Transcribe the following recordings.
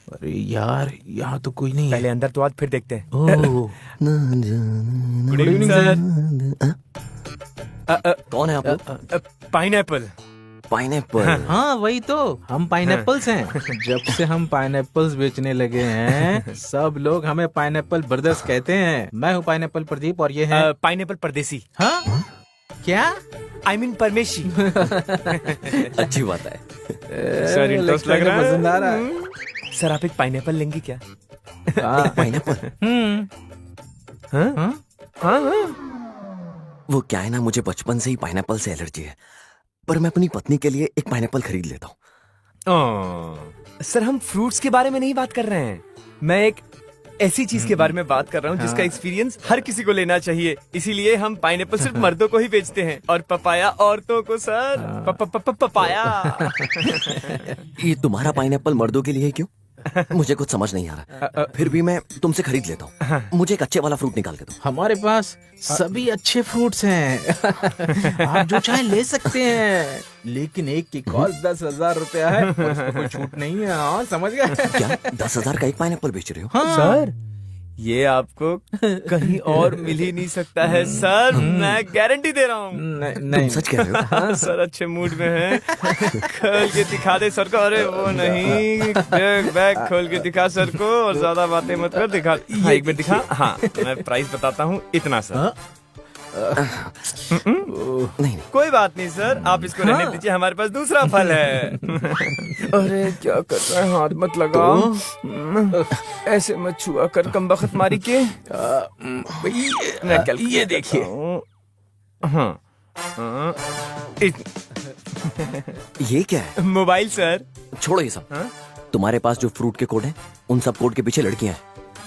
अरे यार, यहाँ तो कोई नहीं है। पहले अंदर तो आज फिर देखते हैं। ओह, गुड इवनिंग सर। कौन है आप लोग? पाइनएप्पल। पाइनएप्पल? हाँ वही तो, हम पाइनएप्पल्स हैं। जब से हम पाइनएप्पल्स बेचने लगे हैं सब लोग हमें पाइनएप्पल ब्रदर्स कहते हैं। मैं हूँ पाइनएप्पल प्रदीप और ये है पाइनएप्पल परदेसी। हाँ क्या? आई मीन परमेशी। अच्छी बात है सर, इंटरेस्ट लग रहा है। पसंद आ रहा है। सर आप एक पाइनएप्पल लेंगे क्या? पाइनएप्पल? हाँ हाँ हाँ। वो क्या है ना, मुझे बचपन से ही पाइनएप्पल से एलर्जी है, पर मैं अपनी पत्नी के लिए एक पाइनएप्पल खरीद लेता हूँ। सर हम फ्रूट्स के बारे में नहीं बात कर रहे हैं, मैं एक ऐसी चीज के बारे में बात कर रहा हूँ जिसका एक्सपीरियंस हर किसी को लेना चाहिए। इसीलिए हम पाइनएप्पल सिर्फ मर्दों को ही बेचते हैं और पपाया औरतों को। Sir papaya. ये तुम्हारा पाइनएप्पल मर्दों के लिए है क्यों? मुझे कुछ समझ नहीं आ रहा। फिर भी मैं तुमसे खरीद लेता हूँ। मुझे एक अच्छे वाला फ्रूट निकाल के दो। हमारे पास सभी अच्छे फ्रूट्स हैं। आप जो चाहे ले सकते हैं, लेकिन एक की कॉस्ट 10,000 रुपया है और उसमें कोई छूट नहीं है। हाँ समझ गए? क्या 10,000 का एक पाइनएप्पल बेच रहे हो? हाँ। सर ये आपको कहीं और मिल ही नहीं सकता है सर, मैं गारंटी दे रहा हूँ। तुम सच कह रहे हो? हाँ सर अच्छे मूड में हैं। खोल के दिखा दे सर को। अरे वो नहीं, बैग खोल के दिखा सर को और ज्यादा बातें मत कर। दिखा। हाँ, एक मिनट दिखा। हाँ मैं प्राइस बताता हूँ, इतना सर। नहीं कोई बात नहीं सर, आप इसको रहने दीजिए, हमारे पास दूसरा फल है। अरे क्या कर रहा है, हाथ मत लगाओ। ऐसे मत छुआ कर कमबख्त मारी के। ये देखिए। हाँ ये क्या है? Mobile sir. छोड़ो ये सब। तुम्हारे पास जो फ्रूट के कोड हैं, उन सब कोड के पीछे लड़कियां हैं।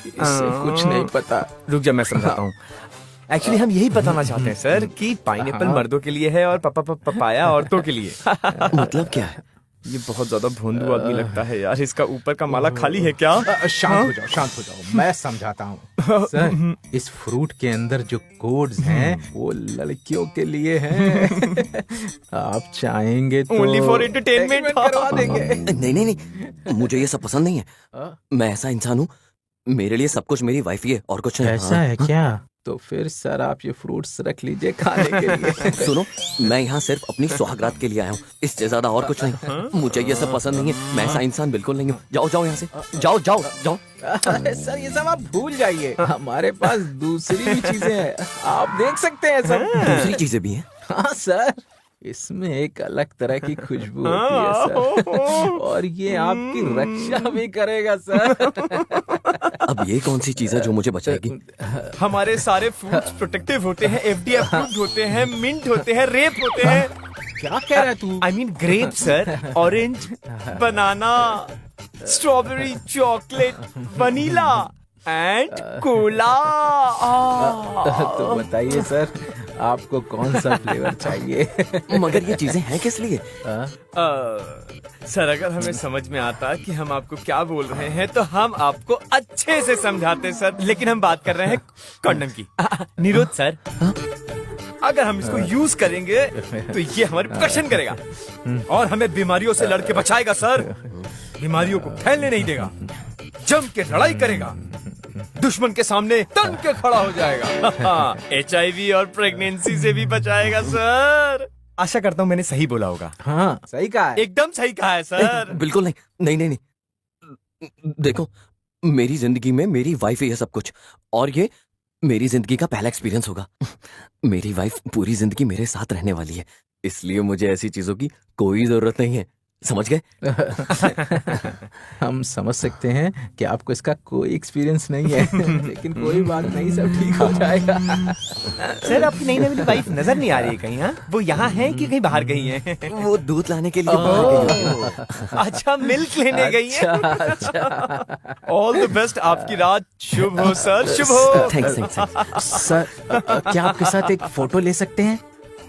इससे कुछ नहीं पता। रुक जा मैं समझाता हूँ। एक्चुअली हम यही बताना चाहते हैं सर कि पाइनएप्पल मर्दों के लिए है और पपाया औरतों के लिए। मतलब क्या है? ये बहुत ज्यादा भोंदू आदमी लगता है यार, इसका ऊपर का माला खाली है क्या? शांत हो जाओ, शांत हो जाओ, मैं समझाता हूँ। सर इस फ्रूट के अंदर जो कोड्स हैं वो लड़कियों के लिए हैं। आप चाहेंगे तो ओनली फॉर एंटरटेनमेंट करवा देंगे। नहीं नहीं नहीं, मुझे ये सब पसंद नहीं है। मैं ऐसा इंसान हूँ, मेरे लिए सब कुछ मेरी वाइफ ही है और कुछ नहीं। ऐसा है क्या? तो फिर सर आप ये फ्रूट्स रख लीजिए खाने के लिए। सुनो, मैं यहाँ सिर्फ अपनी सुहागरात के लिए आया हूँ, इससे ज्यादा और कुछ नहीं। मुझे ये सब पसंद नहीं है, मैं ऐसा इंसान बिल्कुल नहीं हूँ। जाओ जाओ यहाँ से, जाओ जाओ जाओ। सर ये सब आप भूल जाइए, हमारे पास दूसरी भी चीजें हैं, आप देख सकते हैं सब। दूसरी चीजें भी हैं? हाँ सर, इसमें एक अलग तरह की खुशबू होती है सर, और ये आपकी रक्षा भी करेगा सर। अब ये कौन सी चीज है जो मुझे बचाएगी? हमारे सारे फ्रूट्स प्रोटेक्टिव होते हैं, एफडी अप्रूव्ड होते हैं, मिंट होते हैं, रेप होते हैं। क्या कह रहा है तू? I mean grape sir, orange, banana, strawberry, chocolate, vanilla and cola. तो बताइए सर, आपको कौन सा फ्लेवर चाहिए? मगर ये चीजें हैं किस लिए? सर अगर हमें समझ में आता कि हम आपको क्या बोल रहे हैं तो हम आपको अच्छे से समझाते सर, लेकिन हम बात कर रहे हैं कंडम की। निरोध सर, अगर हम इसको यूज करेंगे तो ये हमारी प्रोटेक्शन करेगा और हमें बीमारियों से लड़के बचाएगा सर। बीमारियों को फैलने नहीं देगा, जम के लड़ाई करेगा, दुश्मन के सामने तन के खड़ा हो जाएगा। HIV और प्रेगनेंसी से भी बचाएगा सर। आशा करता हूँ मैंने सही बोला होगा। हाँ सही कहा है। एकदम सही कहा है सर। बिल्कुल नहीं, नहीं नहीं नहीं। देखो, मेरी जिंदगी में मेरी वाइफ ही है सब कुछ, और ये मेरी जिंदगी का पहला एक्सपीरियंस होगा। मेरी वाइफ पूरी जिंदगी मेरे साथ रहने वाली है, इसलिए मुझे ऐसी चीजों की कोई जरूरत नहीं है। समझ गए? हम समझ सकते हैं कि आपको इसका कोई एक्सपीरियंस नहीं है, लेकिन कोई बात नहीं, सब ठीक हो जाएगा। सर आपकी नई नई वाइफ नजर नहीं आ रही है कहीं? हाँ, वो यहाँ है कि कहीं बाहर गई है? वो दूध लाने के लिए बाहर गई है। अच्छा, मिल्क लेने गई है। ऑल द बेस्ट, आपकी रात शुभ हो सर, शुभ हो। थैंक्स। सर क्या आपके साथ एक फोटो ले सकते हैं?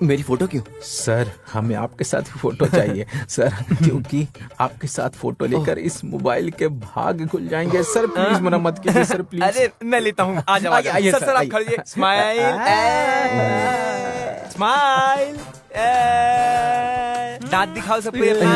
मेरी फोटो क्यों? सर हमें आपके साथ फोटो चाहिए सर, क्योंकि आपके साथ फोटो लेकर इस मोबाइल के भाग खुल जाएंगे। सर प्लीज मना मत कीजिए सर, प्लीज। अरे मैं लेता हूँ, आ जाओ सर, आप खड़िए। स्माइल स्माइल, दांत दिखाओ सबको अपना।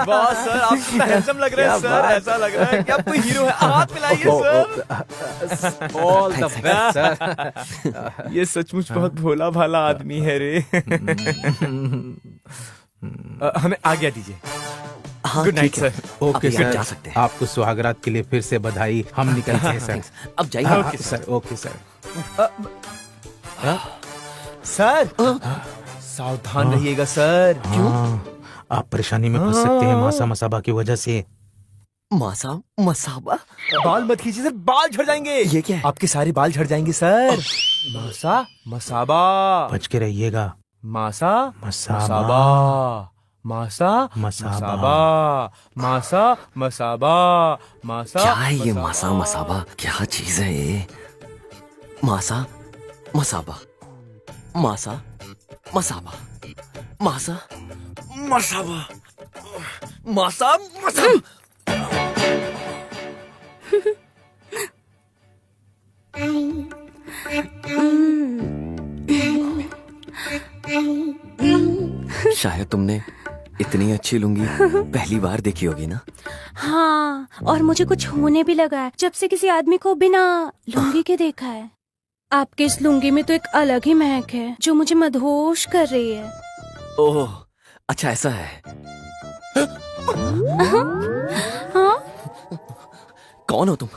बॉस सर आप कितना हैंडसम लग रहे हैं सर, ऐसा लग रहा है कि आप कोई हीरो है। हाथ मिलाइए sir. All the best sir. ये सचमुच बहुत भोला भाला आदमी है रे। हमें आज्ञा दीजिए। हाँ गुड नाइट ठीक है। सर। ओके आप यहाँ सर, जा सकते हैं। आपको सुहागरात के लिए फिर से बधाई। हम निकलते हैं सर। थैंक्स। अब जाइए। हाँ, सर ओके सर। सर सावधान रहिएगा सर। हाँ, आप परेशानी में फंस सकते हैं मासा मसाबा की वजह से। मासा मसाबा? बाल मत खींचिए सर, बाल झड़ जाएंगे। ये क्या है? आपके सारे बाल झड़ जाएंगे सर। मासा मसाबा, बच के रहिएगा। मासा मसाबा। मसाबा, मासा मसाबा। मसाबा, मासा मसाबा, मासा क्या है ये मासा मसाबा? क्या चीज है ये? मासा मसाबा, मासा मसाबा, मासा मसाबा, मासा मसाबा। शायद तुमने इतनी अच्छी लुंगी पहली बार देखी होगी ना? हाँ, और मुझे कुछ होने भी लगा है जब से किसी आदमी को बिना लुंगी के देखा है। आपके इस लुंगी में तो एक अलग ही महक है जो मुझे मदहोश कर रही है। ओह, अच्छा ऐसा है। हाँ, कौन हो तुम?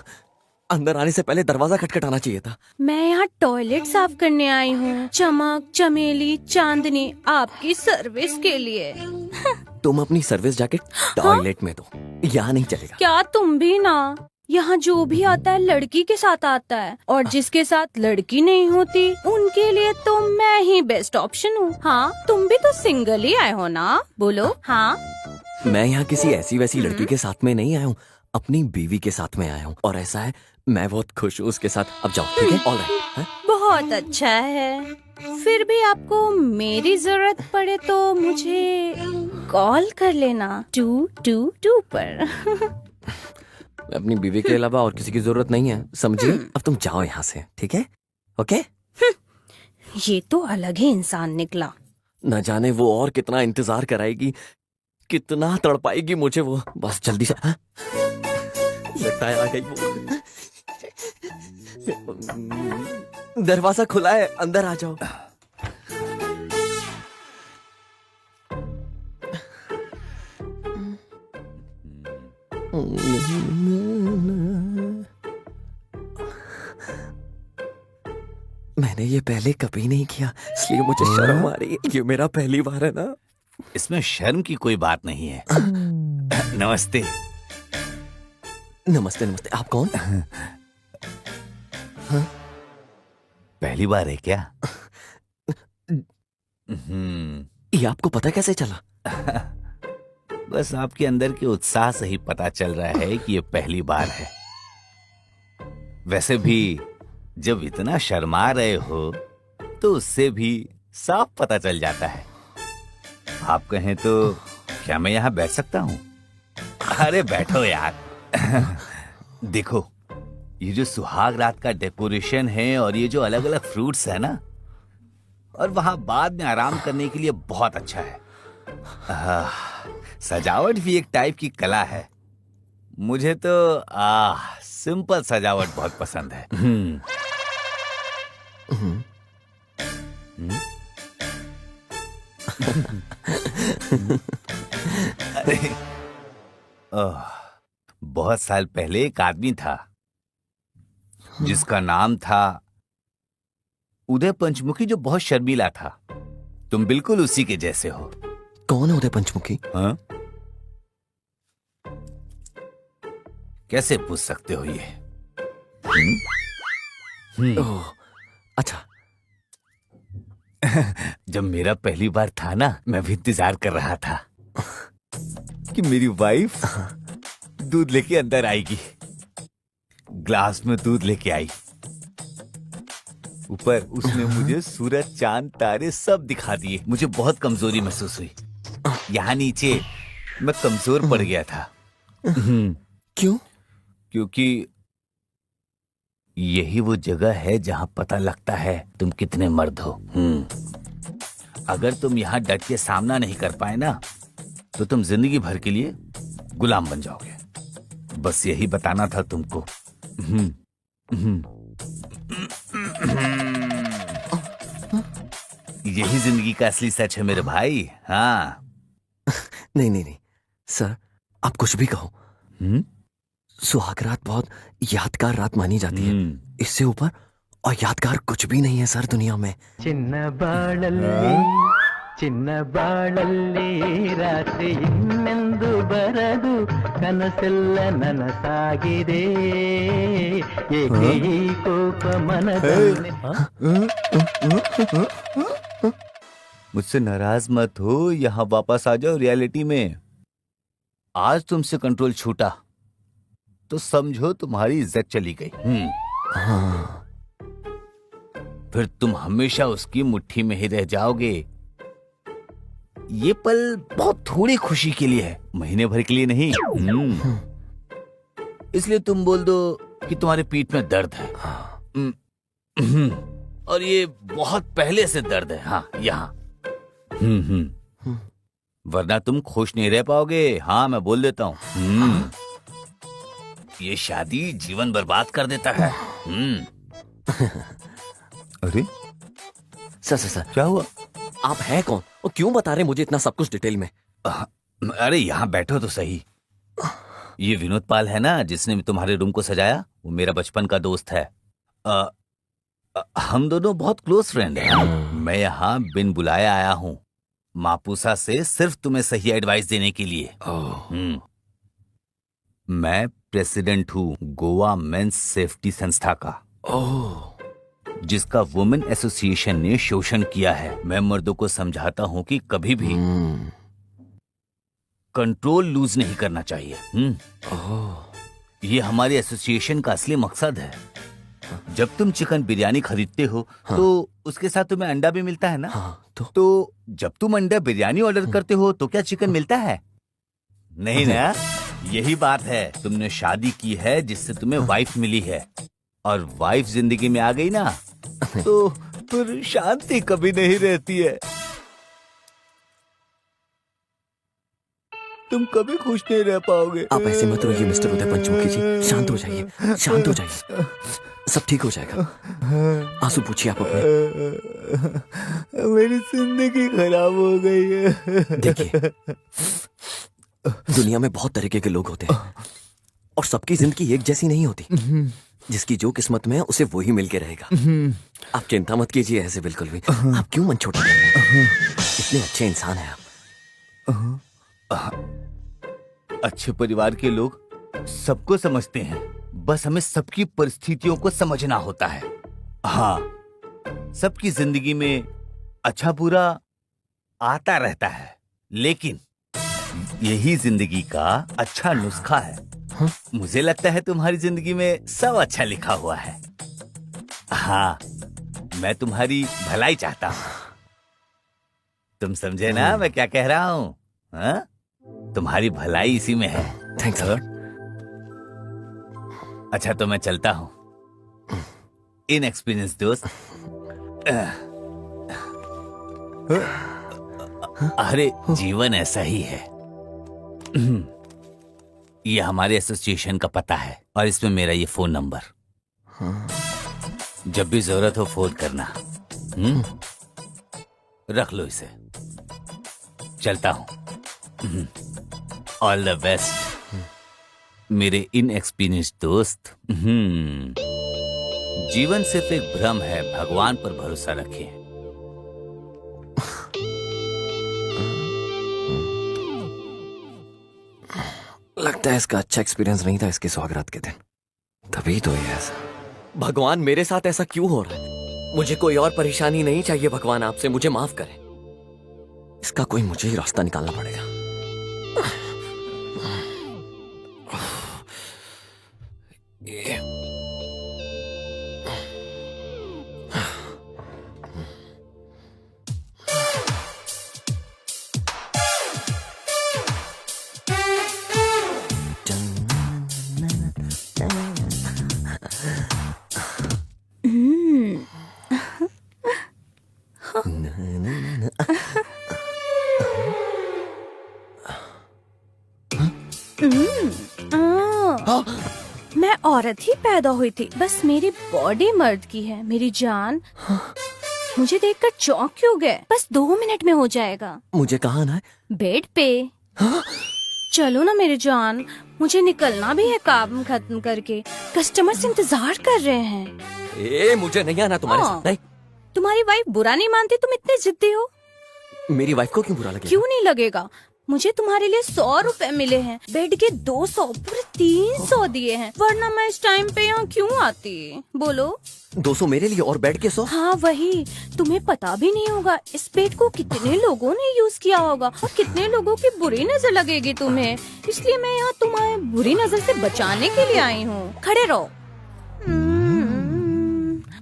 अंदर आने से पहले दरवाजा खटखटाना चाहिए था। मैं यहाँ टॉयलेट साफ करने आई हूँ। चमक चमेली चांदनी आपकी सर्विस के लिए। तुम अपनी सर्विस जैकेट टॉयलेट में दो, यहाँ नहीं चलेगा। क्या तुम भी ना? यहाँ जो भी आता है लड़की के साथ आता है, और जिसके साथ लड़की नहीं होती उनके लिए तो मैं ही बेस्ट ऑप्शन हूँ। हाँ, तुम भी तो सिंगल ही आए हो ना? बोलो हाँ। मैं यहाँ किसी ऐसी वैसी लड़की के साथ में नहीं आया हूँ, अपनी बीवी के साथ में आया हूँ। और ऐसा है, मैं बहुत खुश हूँ उसके साथ। अब जाओ, ठीक है? ऑलराइट। बहुत अच्छा है। फिर भी आपको मेरी जरूरत पड़े तो मुझे कॉल कर लेना 222 पर। अपनी बीवी के अलावा और किसी की जरूरत नहीं है, समझिए? अब तुम जाओ यहाँ से, ठीक है? ओके? ये तो अलग ही इंसान निकला। न जाने वो और कितना इंतजार कराएगी, कितना तड़पाएगी मुझे वो। बस जल्दी से। हाँ? लगता है आ गई वो। दरवाजा खुला है, अंदर आ जाओ। मैंने ये पहले कभी नहीं किया, इसलिए मुझे शर्म आ रही है। ये मेरा पहली बार है ना। इसमें शर्म की कोई बात नहीं है। नमस्ते। नमस्ते नमस्ते। आप कौन? पहली बार है क्या? ये आपको पता कैसे चला? बस आपके अंदर के उत्साह से ही पता चल रहा है कि ये पहली बार है। वैसे भी जब इतना शर्मा रहे हो तो उससे भी साफ पता चल जाता है। आप कहें तो क्या मैं यहाँ बैठ सकता हूँ? अरे बैठो यार। देखो, ये जो सुहाग रात का डेकोरेशन है और ये जो अलग अलग फ्रूट्स है ना, और वहां बाद में आराम करने के लिए बहुत अच्छा है। सजावट भी एक टाइप की कला है। मुझे तो सिंपल सजावट बहुत पसंद है। अरे, बहुत साल पहले एक आदमी था जिसका नाम था उदय पंचमुखी, जो बहुत शर्मीला था। तुम बिल्कुल उसी के जैसे हो। कौन है उदय पंचमुखी? हाँ? कैसे पूछ सकते हो ये? ओह, अच्छा। जब मेरा पहली बार था ना, मैं भी इंतजार कर रहा था कि मेरी वाइफ दूध लेके अंदर आएगी। ग्लास में दूध लेके आई। ऊपर उसने मुझे सूरज चांद तारे सब दिखा दिए। मुझे बहुत कमजोरी महसूस हुई। यहाँ नीचे मैं कमजोर पड़ गया था। क्यों? क्योंकि यही वो जगह है जहां पता लगता है तुम कितने मर्द हो। अगर तुम यहाँ डट के सामना नहीं कर पाए ना, तो तुम जिंदगी भर के लिए गुलाम बन जाओगे। बस यही बताना था तुमको। यही जिंदगी का असली सच है मेरे भाई। हाँ। नहीं नहीं नहीं सर, आप कुछ भी कहो, सुहाग रात बहुत यादगार रात मानी जाती है। इससे ऊपर और यादगार कुछ भी नहीं है सर दुनिया में। चिन्न बाळಲ್ಲಿ ರಾತ್ರಿ ಇನ್ನೆಂದು ಬರದು ಕನಸೆಲ್ಲ ನನಸಾಗಿದೆ ಏಕೆ ಈ ಕೋಪ ಮನದಲ್ಲಿ। मुझसे नाराज मत हो, यहाँ वापस आ जाओ रियलिटी में। आज तुमसे कंट्रोल छूटा तो समझो तुम्हारी इज्जत चली गई। फिर तुम हमेशा उसकी मुट्ठी में ही रह जाओगे। ये पल बहुत थोड़ी खुशी के लिए है, महीने भर के लिए नहीं। इसलिए तुम बोल दो कि तुम्हारे पीठ में दर्द है। और ये बहुत पहले से दर्द है। हाँ, यहाँ। वरना तुम खुश नहीं रह पाओगे। हाँ, मैं बोल देता हूँ। ये शादी जीवन बर्बाद कर देता है। अरे सर सर सर, क्या हुआ? आप हैं कौन और क्यों बता रहे मुझे इतना सब कुछ डिटेल में? अरे यहाँ बैठो तो सही। ये विनोद पाल है ना जिसने तुम्हारे रूम को सजाया, वो मेरा बचपन का दोस्त है। हम दोनों बहुत क्लोज फ्रेंड हैं। मैं यहाँ बिन बुलाया आया हूँ मापुसा से, सिर्फ तुम्हें सही एडवाइस देने के लिए। मैं प्रेसिडेंट हूँ गोवा मेंस सेफ्टी संस्था का, जिसका वुमेन एसोसिएशन ने शोषण किया है। मैं मर्दों को समझाता हूँ कि कभी भी कंट्रोल लूज नहीं करना चाहिए। ये हमारे एसोसिएशन का असली मकसद है। जब तुम चिकन बिरयानी खरीदते हो तो उसके साथ तुम्हें अंडा भी मिलता है ना। तो जब तुम अंडा बिरयानी ऑर्डर करते हो तो क्या चिकन मिलता है? नहीं ना। यही बात है, तुमने शादी की है जिससे तुम्हें वाइफ मिली है, और वाइफ जिंदगी में आ गई ना तो फिर शांति कभी नहीं रहती है। तुम कभी खुश नहीं रह पाओगे। आप ऐसे मत रोइए मिस्टर उदय पंचमुखी जी, शांत हो जाइए, शांत हो जाइए, सब ठीक हो जाएगा। आंसू पूछिए आप अपने। मेरी जिंदगी खराब हो गई है। देखिए, दुनिया में बहुत तरीके के लोग होते हैं और सबकी जिंदगी एक जैसी नहीं होती। जिसकी जो किस्मत में है उसे वो ही मिलके रहेगा। आप चिंता मत कीजिए ऐसे बिल्कुल भी। आप क्यों मन छोटा कर रहे हैं? इतने अच्छे इंसान हैं आप। अच्छे परिवार के लोग सबको समझते हैं, बस हमें सबकी परिस्थितियों को समझना होता है। हाँ, सबकी जिंदगी में अच्छा बुरा आता रहता है, लेकिन यही जिंदगी का अच्छा नुस्खा है। मुझे लगता है तुम्हारी जिंदगी में सब अच्छा लिखा हुआ है। हाँ, मैं तुम्हारी भलाई चाहता हूँ। तुम समझे ना मैं क्या कह रहा हूँ? हाँ? तुम्हारी भलाई इसी में है। Thanks Lord. अच्छा, तो मैं चलता हूँ। इनएक्सपीरियंस दोस्त। अरे जीवन ऐसा ही है। ये हमारे एसोसिएशन का पता है और इसमें मेरा ये फोन नंबर। जब भी जरूरत हो फोन करना। रख लो इसे। चलता हूं। ऑल द बेस्ट मेरे इनएक्सपीरियंस दोस्त। जीवन सिर्फ एक भ्रम है, भगवान पर भरोसा रखें। लगता है इसका अच्छा एक्सपीरियंस नहीं था इसके सौगात के दिन, तभी तो ये ऐसा। भगवान मेरे साथ ऐसा क्यों हो रहा है? मुझे कोई और परेशानी नहीं चाहिए भगवान, आपसे मुझे माफ करें। इसका कोई मुझे ही रास्ता निकालना पड़ेगा। मैं औरत ही पैदा हुई थी, बस मेरी बॉडी मर्द की है। मेरी जान, मुझे देखकर चौंक क्यों गए? बस 2 मिनट में हो जाएगा। मुझे कहाँ आना है? बेड पे। चलो ना मेरी जान, मुझे निकलना भी है काम खत्म करके। कस्टमर्स इंतजार कर रहे हैं। मुझे नहीं आना तुम्हारे साथ। नहीं, तुम्हारी वाइफ बुरा नहीं मानती, तुम इतने जिद्दी हो। मेरी वाइफ को क्यों बुरा लगेगा? क्यों नहीं लगेगा? मुझे तुम्हारे लिए 100 रुपए मिले हैं, बेड के 200, पूरे 300 दिए हैं, वरना मैं इस टाइम पे यहाँ क्यों आती? बोलो। 200 मेरे लिए और बेड के 100? हाँ वही। तुम्हें पता भी नहीं होगा इस बेड को कितने लोगों ने यूज किया होगा और कितने लोगों की बुरी नजर लगेगी तुम्हें। इसलिए मैं यहाँ तुम्हें बुरी नजर से बचाने के लिए आई हूँ। खड़े रहो।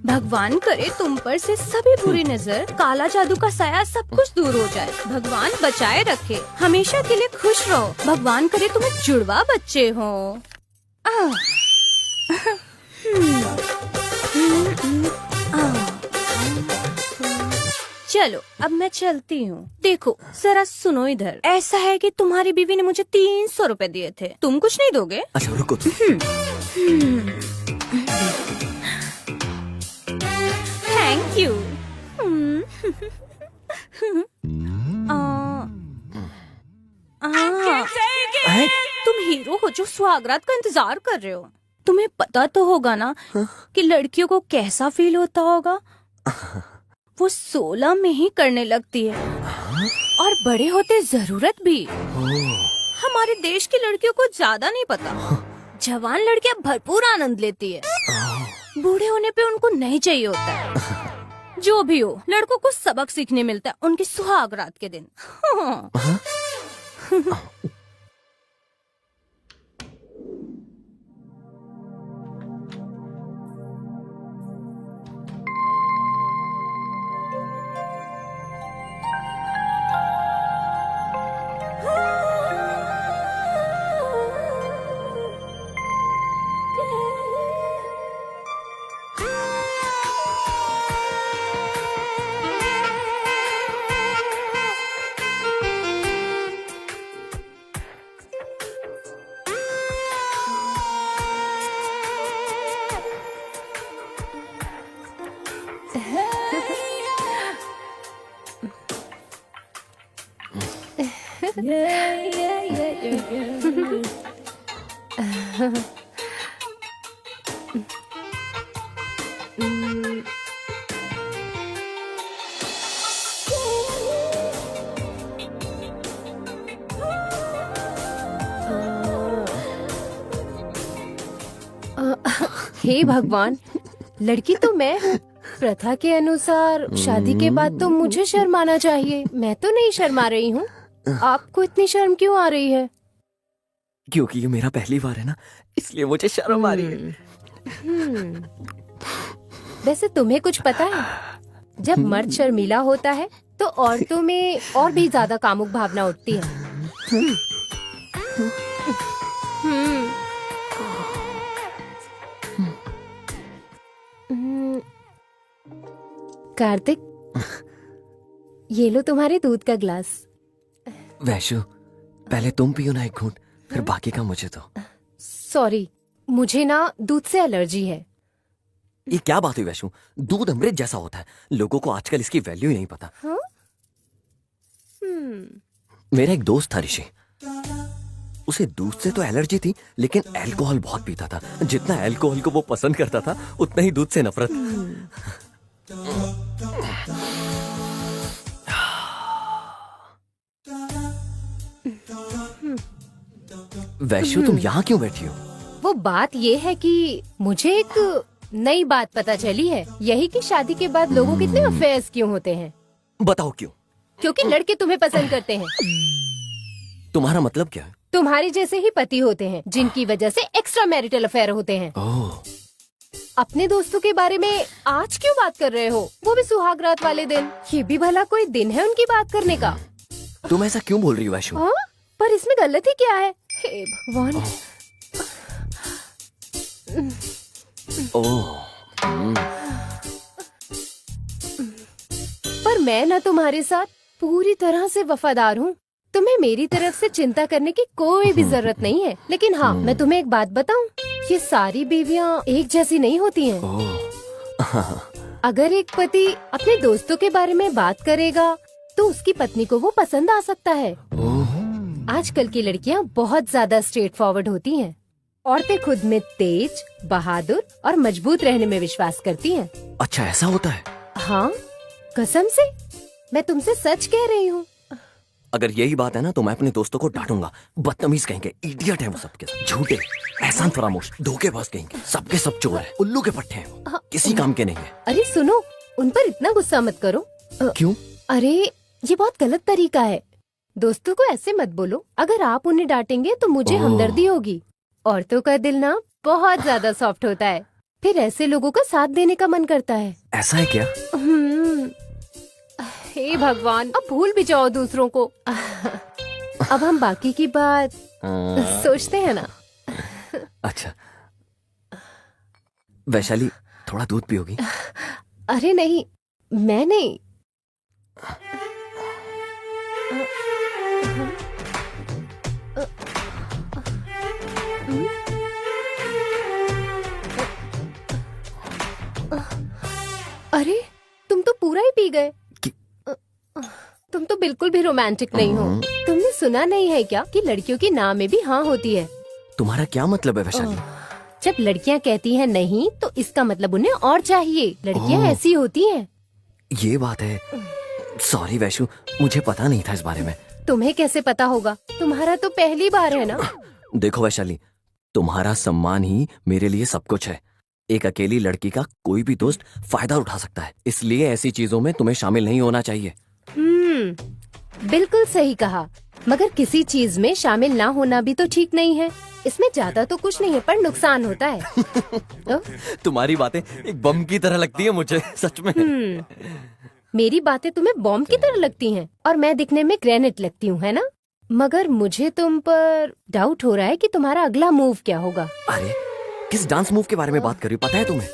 भगवान करे तुम पर से सभी बुरी नजर, काला जादू का साया, सब कुछ दूर हो जाए। भगवान बचाए रखे, हमेशा के लिए खुश रहो। भगवान करे तुम्हें जुड़वा बच्चे हो। चलो अब मैं चलती हूँ। देखो जरा सुनो इधर। ऐसा है कि तुम्हारी बीवी ने मुझे 300 रुपए दिए थे, तुम कुछ नहीं दोगे? अच्छा रुको। Thank you. तुम हीरो हो जो सुहागरात का इंतजार कर रहे हो। तुम्हें पता तो होगा ना कि लड़कियों को कैसा फील होता होगा। वो 16 में ही करने लगती है और बड़े होते जरूरत भी। हमारे देश की लड़कियों को ज्यादा नहीं पता। जवान लड़कियां भरपूर आनंद लेती है, बूढ़े होने पे उनको नहीं चाहिए होता है। जो भी हो, लड़कों को सबक सीखने मिलता है उनकी सुहाग रात के दिन। हे भगवान, लड़की तो मैं हूँ। प्रथा के अनुसार शादी के बाद तो मुझे शर्माना चाहिए। मैं तो नहीं शर्मा रही हूँ। आपको इतनी शर्म क्यों आ रही है? क्योंकि ये मेरा पहली बार है ना, इसलिए मुझे शर्म आ रही है। वैसे तुम्हें कुछ पता है, जब मर्द शर्मीला होता है तो औरतों में और भी ज्यादा कामुक भावना उठती है। कार्तिक, ये लो तुम्हारे दूध का ग्लास। वैशु, पहले तुम पियो ना एक घूंट, फिर बाकी का मुझे दो। सॉरी, मुझे ना दूध से एलर्जी है। ये क्या बात हुई वैशु? दूध अमृत जैसा होता है, लोगों को आजकल इसकी वैल्यू ही नहीं पता। हाँ? मेरा एक दोस्त था ऋषि, उसे दूध से तो एलर्जी थी, लेकिन अल्कोहल बहुत पीता था। जितना अल्कोहल को वो पसंद करता था, उतना ही दूध से नफरत। वैशु, तुम यहाँ क्यों बैठी हो? वो बात ये है कि मुझे एक नई बात पता चली है, यही कि शादी के बाद लोगों के इतने अफेयर्स क्यों होते हैं। बताओ क्यों? क्योंकि लड़के तुम्हें पसंद करते हैं। तुम्हारा मतलब क्या है? तुम्हारे जैसे ही पति होते हैं, जिनकी वजह से एक्स्ट्रा मैरिटल अफेयर होते हैं। ओह। अपने दोस्तों के बारे में आज क्यों बात कर रहे हो? वो भी सुहाग रात वाले दिन। ये भी भला कोई दिन है उनकी बात करने का? तुम ऐसा क्यों बोल रही हो वैशु? हाँ? पर इसमें गलती क्या है? हे भगवान। ओह। पर मैं ना तुम्हारे साथ पूरी तरह से वफादार हूँ। तुम्हें मेरी तरफ से चिंता करने की कोई भी जरूरत नहीं है। लेकिन हाँ, मैं तुम्हें एक बात बताऊं, ये सारी बीवियाँ एक जैसी नहीं होती हैं। अगर एक पति अपने दोस्तों के बारे में बात करेगा तो उसकी पत्नी को वो पसंद आ सकता है। आजकल की लड़कियाँ बहुत ज्यादा स्ट्रेट फॉरवर्ड होती हैं। औरतें खुद में तेज, बहादुर और मजबूत रहने में विश्वास करती हैं। अच्छा, ऐसा होता है? हाँ, कसम से मैं तुमसे सच कह रही हूँ। अगर यही बात है ना तो मैं अपने दोस्तों को डांटूंगा। बदतमीज कहेंगे, इडियट है वो सबके सब, झूठे, एहसान फरामोश, धोखेबाज कहेंगे, सबके सब चोर है, उल्लू के पट्टे हैं, हाँ। किसी काम के नहीं है। अरे सुनो, उन पर इतना गुस्सा मत करो। क्यों? अरे ये बहुत गलत तरीका है। दोस्तों को ऐसे मत बोलो। अगर आप उन्हें डांटेंगे तो मुझे हमदर्दी होगी। औरतों का दिल ना बहुत ज्यादा सॉफ्ट होता है, फिर ऐसे लोगों का साथ देने का मन करता है। ऐसा है क्या? हे भगवान, अब भूल भी जाओ दूसरों को। अब हम बाकी की बात सोचते हैं ना। अच्छा, वैशाली थोड़ा दूध पियोगी? अरे नहीं, मैं नहीं। अरे तुम तो पूरा ही पी गए। तुम तो बिल्कुल भी रोमांटिक नहीं हो। तुमने सुना नहीं है क्या कि लड़कियों की ना में भी हाँ होती है? तुम्हारा क्या मतलब है वैशाली? जब लड़कियां कहती हैं नहीं तो इसका मतलब उन्हें और चाहिए। लड़कियां ऐसी होती हैं। ये बात है। सॉरी वैशु, मुझे पता नहीं था इस बारे में। तुम्हें कैसे पता होगा? तुम्हारा तो पहली बार है ना। देखो वैशाली, तुम्हारा सम्मान ही मेरे लिए सब कुछ है। एक अकेली लड़की का कोई भी दोस्त फायदा उठा सकता है, इसलिए ऐसी चीजों में तुम्हें शामिल नहीं होना चाहिए। बिल्कुल सही कहा, मगर किसी चीज में शामिल ना होना भी तो ठीक नहीं है। इसमें ज्यादा तो कुछ नहीं है पर नुकसान होता है। तुम्हारी बातें एक बम की तरह लगती है मुझे, सच में। मेरी बातें तुम्हें बॉम्ब की तरह लगती हैं और मैं दिखने में ग्रेनेड लगती हूँ, है ना? मगर मुझे तुम पर डाउट हो रहा है कि तुम्हारा अगला मूव क्या होगा। अरे किस डांस मूव के बारे में बात कर रही हो, पता है तुम्हें?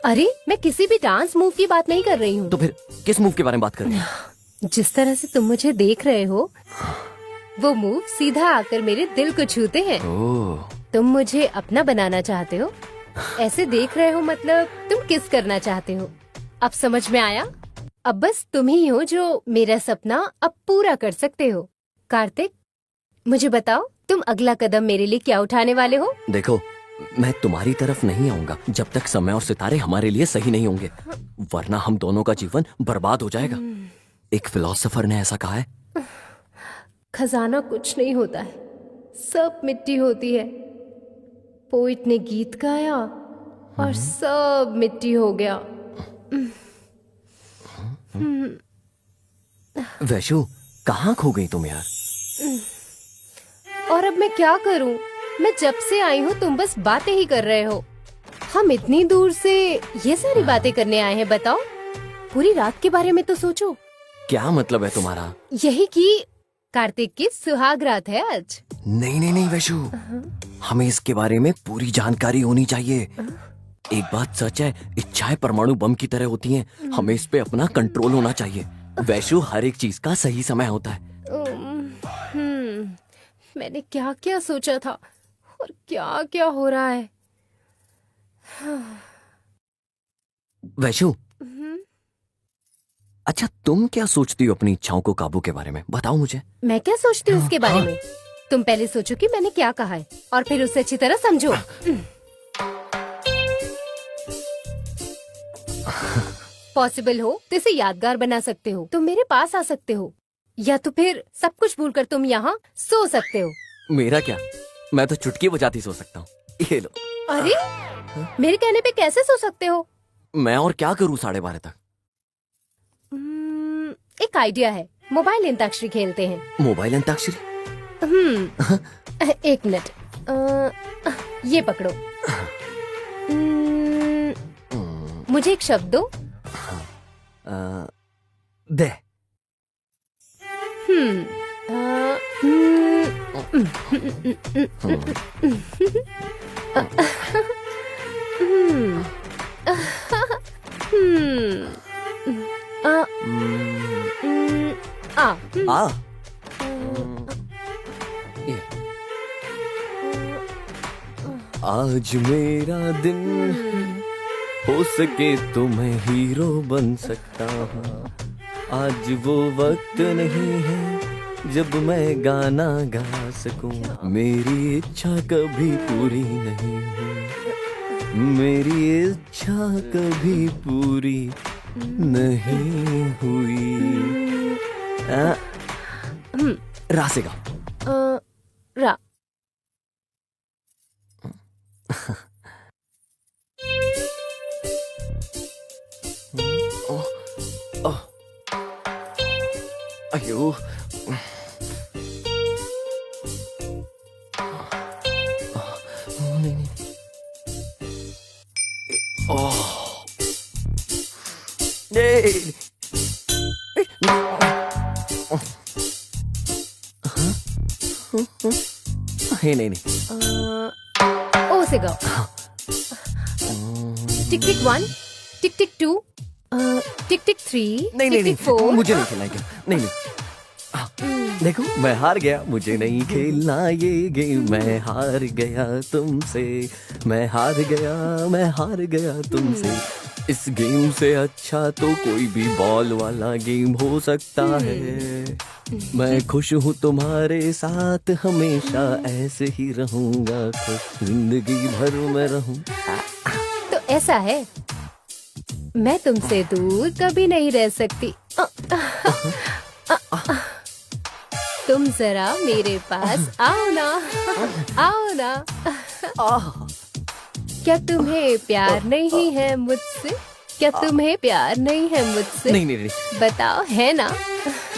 अरे मैं किसी भी डांस मूव की बात नहीं कर रही हूँ। तो फिर किस मूव के बारे में बात कर रही हो? जिस तरह से तुम मुझे देख रहे हो, वो मूव सीधा आकर मेरे दिल को छूते हैं। तुम मुझे अपना बनाना चाहते हो। ऐसे देख रहे हो मतलब तुम किस करना चाहते हो। अब समझ में आया? अब बस तुम ही हो जो मेरा सपना अब पूरा कर सकते हो। कार्तिक, मुझे बताओ तुम अगला कदम मेरे लिए क्या उठाने वाले हो? देखो, मैं तुम्हारी तरफ नहीं आऊंगा जब तक समय और सितारे हमारे लिए सही नहीं होंगे, वरना हम दोनों का जीवन बर्बाद हो जाएगा। एक फिलोसोफर ने ऐसा कहा है, खजाना कुछ नहीं होता है, सब मिट्टी होती है। पोइट ने गीत गाया और सब मिट्टी हो गया। वैशु, कहाँ खो गई तुम यार? और अब मैं क्या करूं? मैं जब से आई हूँ तुम बस बातें ही कर रहे हो। हम इतनी दूर से ये सारी बातें करने आए हैं, बताओ। पूरी रात के बारे में तो सोचो। क्या मतलब है तुम्हारा? यही कि कार्तिक की सुहाग रात है आज। नहीं नहीं नहीं वैशु, हमें इसके बारे में पूरी जानकारी होनी चाहिए। एक बात सच है, इच्छाएं परमाणु बम की तरह होती हैं। हमें इस पे अपना कंट्रोल होना चाहिए। वैशु, हर एक चीज का सही समय होता है। मैंने क्या क्या सोचा था और क्या क्या हो रहा है। वैशु, अच्छा तुम क्या सोचती हो अपनी इच्छाओं को काबू के बारे में? बताओ मुझे। मैं क्या सोचती हूँ उसके बारे में? तुम पहले सोचो कि मैंने क्या कहा है और फिर उसे अच्छी तरह समझो। पॉसिबल हो तो इसे यादगार बना सकते हो। तुम मेरे पास आ सकते हो या तो फिर सब कुछ भूलकर तुम यहाँ सो सकते हो। मेरा क्या, मैं तो चुटकी बजाती सो सकता हूँ। ये लो। अरे मेरे कहने पे कैसे सो सकते हो? मैं और क्या करूँ 12:30 तक? एक आइडिया है, मोबाइल अंताक्षरी खेलते हैं। मोबाइल अंताक्षरी? एक मिनट, ये पकड़ो। मुझे एक शब्द दो। दे। आ आ ये। आज मेरा दिन हो सके तो मैं हीरो बन सकता हूँ। आज वो वक्त नहीं है जब मैं गाना गा सकूं। मेरी इच्छा कभी पूरी नहीं हुई, मेरी इच्छा कभी पूरी नहीं हुई। रा से गाओ। रा। अयो नहीं। नहीं। ओ से गाओ। टिक टिक 1, टिक टिक 2, टिक टिक 3, नहीं टिक टिक 4। मुझे नहीं खेलना क्या। नहीं देखो मैं हार गया, मुझे नहीं खेलना ये गेम। मैं हार गया तुमसे, मैं हार गया तुमसे। इस गेम से अच्छा तो कोई भी बॉल वाला गेम हो सकता है। मैं खुश हूँ तुम्हारे साथ, हमेशा ऐसे ही रहूंगा खुश, जिंदगी भर में रहूं। तो ऐसा है, मैं तुमसे दूर कभी नहीं रह सकती। तुम जरा मेरे पास आओ ना, आओ ना। क्या तुम्हें प्यार नहीं है मुझसे? क्या तुम्हें प्यार नहीं है मुझसे? नहीं। बताओ, है ना?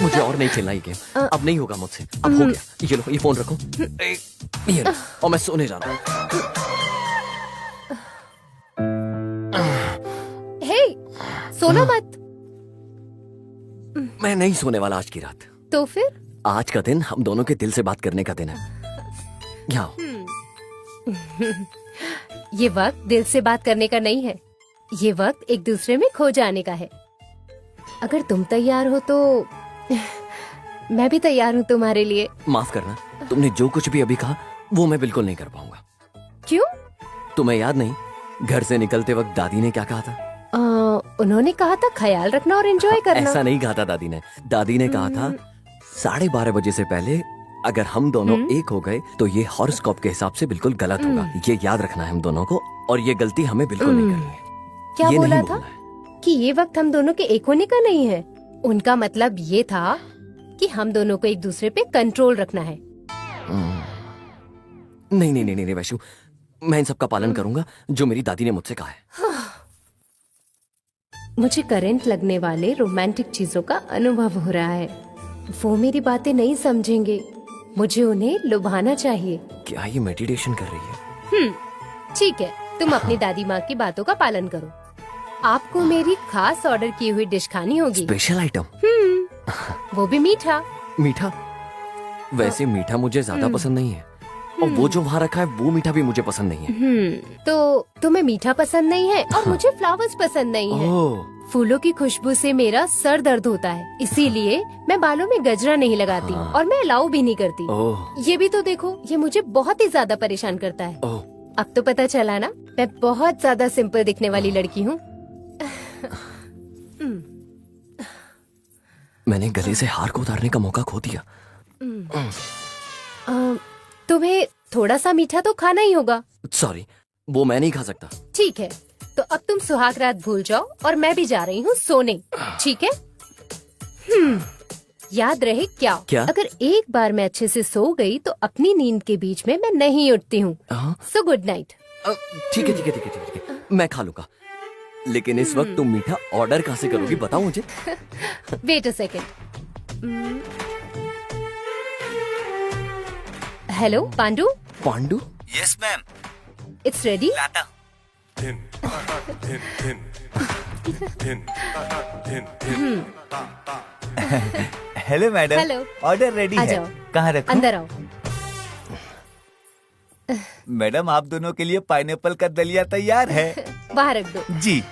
मुझे और नहीं खेलना ये गेम। अब नहीं होगा मुझसे, अब हो गया। ये लो, ये फोन रखो, ये लो, और मैं सोने जा रहा हूँ। हे, सोना मत। मैं नहीं सोने वाला आज की रात। तो फिर? आज का दिन हम दोनों के दिल से बात करने का दिन है। यहाँ ये वक्त दिल से बात करने का नहीं है, ये वक्त एक दूसरे में खो जाने का है। अगर तुम तैयार हो तो मैं भी तैयार हूँ तुम्हारे लिए। माफ करना, तुमने जो कुछ भी अभी कहा वो मैं बिल्कुल नहीं कर पाऊंगा। क्यों? तुम्हें याद नहीं, घर से निकलते वक्त दादी ने क्या कहा था? उन्होंने कहा था ख्याल रखना और एंजॉय करना। ऐसा नहीं कहा था दादी ने। दादी ने कहा था 12:30 बजे से पहले अगर हम दोनों एक हो गए तो ये हॉरोस्कोप के हिसाब से बिल्कुल गलत होगा। ये याद रखना है हम दोनों को, और ये गलती हमें बिल्कुल नहीं करनी है। क्या ये बोला नहीं था? बोलना है। कि ये वक्त हम दोनों के एक होने का नहीं है। उनका मतलब ये था कि हम दोनों को एक दूसरे पे कंट्रोल रखना है। नहीं वैशु, मैं इन सब का पालन करूंगा जो मेरी दादी ने मुझसे कहा है। मुझे करंट लगने वाले रोमांटिक चीजों का अनुभव हो रहा है। वो मेरी बातें नहीं समझेंगे, मुझे उन्हें लुभाना चाहिए। क्या ये मेडिटेशन कर रही है? ठीक है, तुम अपनी दादी माँ की बातों का पालन करो। आपको मेरी खास ऑर्डर की हुई डिश खानी होगी। Special item? वो भी मीठा। मीठा? वैसे मीठा मुझे ज्यादा पसंद नहीं है, और वो जो वहाँ रखा है वो मीठा भी मुझे पसंद नहीं है। तो तुम्हें मीठा पसंद नहीं है और मुझे फ्लावर्स पसंद नहीं है। ओह, फूलों की खुशबू से मेरा सर दर्द होता है, इसीलिए मैं बालों में गजरा नहीं लगाती और मैं अलाउ भी नहीं करती। ओह, ये भी तो देखो, ये मुझे बहुत ही ज्यादा परेशान करता है। ओह, अब तो पता चला ना, मैं बहुत ज्यादा सिंपल दिखने वाली लड़की हूँ। मैंने गले से हार को उतारने का मौका खो दिया। तुम्हें थोड़ा सा मीठा तो खाना ही होगा। सॉरी, वो मैं नहीं खा सकता। ठीक है, तो अब तुम सुहाग रात भूल जाओ और मैं भी जा रही हूँ सोने। ठीक है? याद रहे क्या? अगर एक बार मैं अच्छे से सो गई तो अपनी नींद के बीच में मैं नहीं उठती हूँ। So good night. ठीक है, मैं खा लूंगा, लेकिन इस वक्त तुम मीठा ऑर्डर कहाँ से करोगी बताओ मुझे। Wait a second. Hello Pandu. Pandu? Yes ma'am. It's ready. लाता। Hello madam. Hello. Order ready आ है। जाओ। कहाँ रखूं? अंदर आओ। मैडम, आप दोनों के लिए पाइनएप्पल का दलिया तैयार है। बाहर रख दो। जी।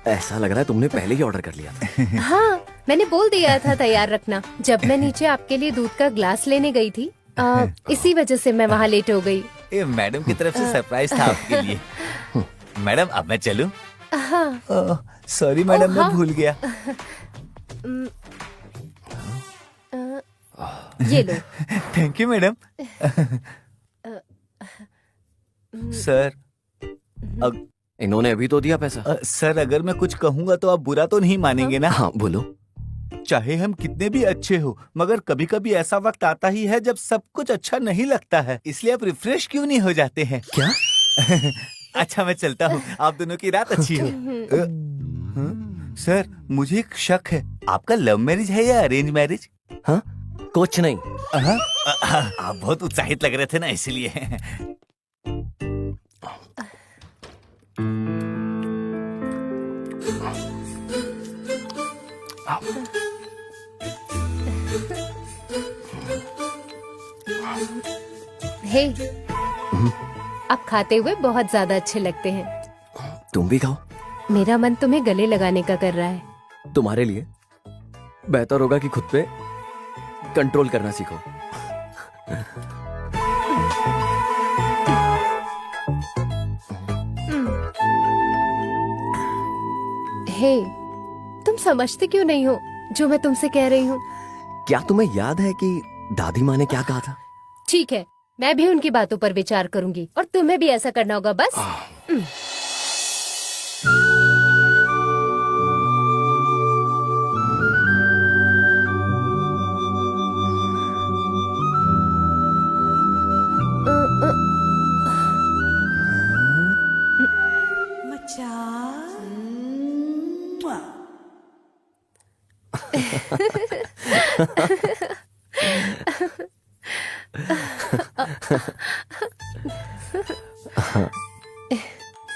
ऐसा लग रहा है तुमने पहले ही ऑर्डर कर लिया था। हाँ, मैंने बोल दिया था तैयार रखना। जब मैं नीचे आपके लिए दूध का ग्लास लेने गई थी, इसी वजह से मैं वहाँ लेट हो गई। ये मैडम की तरफ से सरप्राइज था आपके लिए। मैडम अब मैं चलूं? हाँ। सॉरी मैडम, मैं हाँ। भूल गया। ये लो। Thank you madam. सर इन्होंने अभी तो दिया पैसा। सर अगर मैं कुछ कहूँगा तो आप बुरा तो नहीं मानेंगे ना? हाँ बोलो। चाहे हम कितने भी अच्छे हो, मगर कभी कभी ऐसा वक्त आता ही है जब सब कुछ अच्छा नहीं लगता है। इसलिए आप रिफ्रेश क्यों नहीं हो जाते हैं? क्या? अच्छा मैं चलता हूँ, आप दोनों की रात अच्छी हो। सर मुझे एक शक है, आपका लव मैरिज है या अरेंज मैरिज? हाँ कुछ नहीं। आप बहुत उत्साहित लग रहे थे ना, इसलिए। हे, आप खाते हुए बहुत ज्यादा अच्छे लगते हैं। तुम भी खाओ। मेरा मन तुम्हें गले लगाने का कर रहा है। तुम्हारे लिए बेहतर होगा कि खुद पे कंट्रोल करना सीखो। हे, तुम समझते क्यों नहीं हो जो मैं तुमसे कह रही हूँ? क्या तुम्हें याद है कि दादी माँ ने क्या कहा था? ठीक है, मैं भी उनकी बातों पर विचार करूंगी और तुम्हें भी ऐसा करना होगा बस।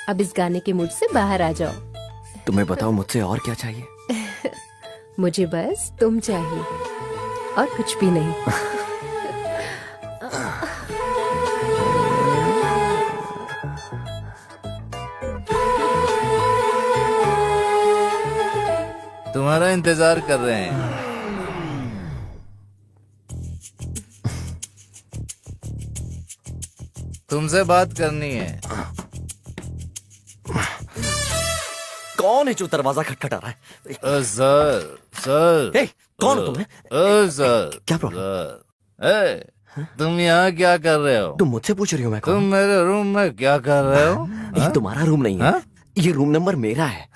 अब इस गाने के मूड से बाहर आ जाओ। तुम्हें बताओ मुझसे और क्या चाहिए? मुझे बस तुम चाहिए और कुछ भी नहीं। तुम्हारा इंतजार कर रहे हैं। तुमसे बात करनी है। कौन है जो दरवाजा खटखटा रहा है? Sir sir. हे, कौन हो तुम्हें? सर क्या प्रॉब्लम? सर तुम यहाँ क्या कर रहे हो? तुम मुझसे पूछ रही हो मैं कौन? तुम मेरे रूम में क्या कर रहे हो? ये तुम्हारा रूम नहीं है। ये रूम नंबर मेरा है।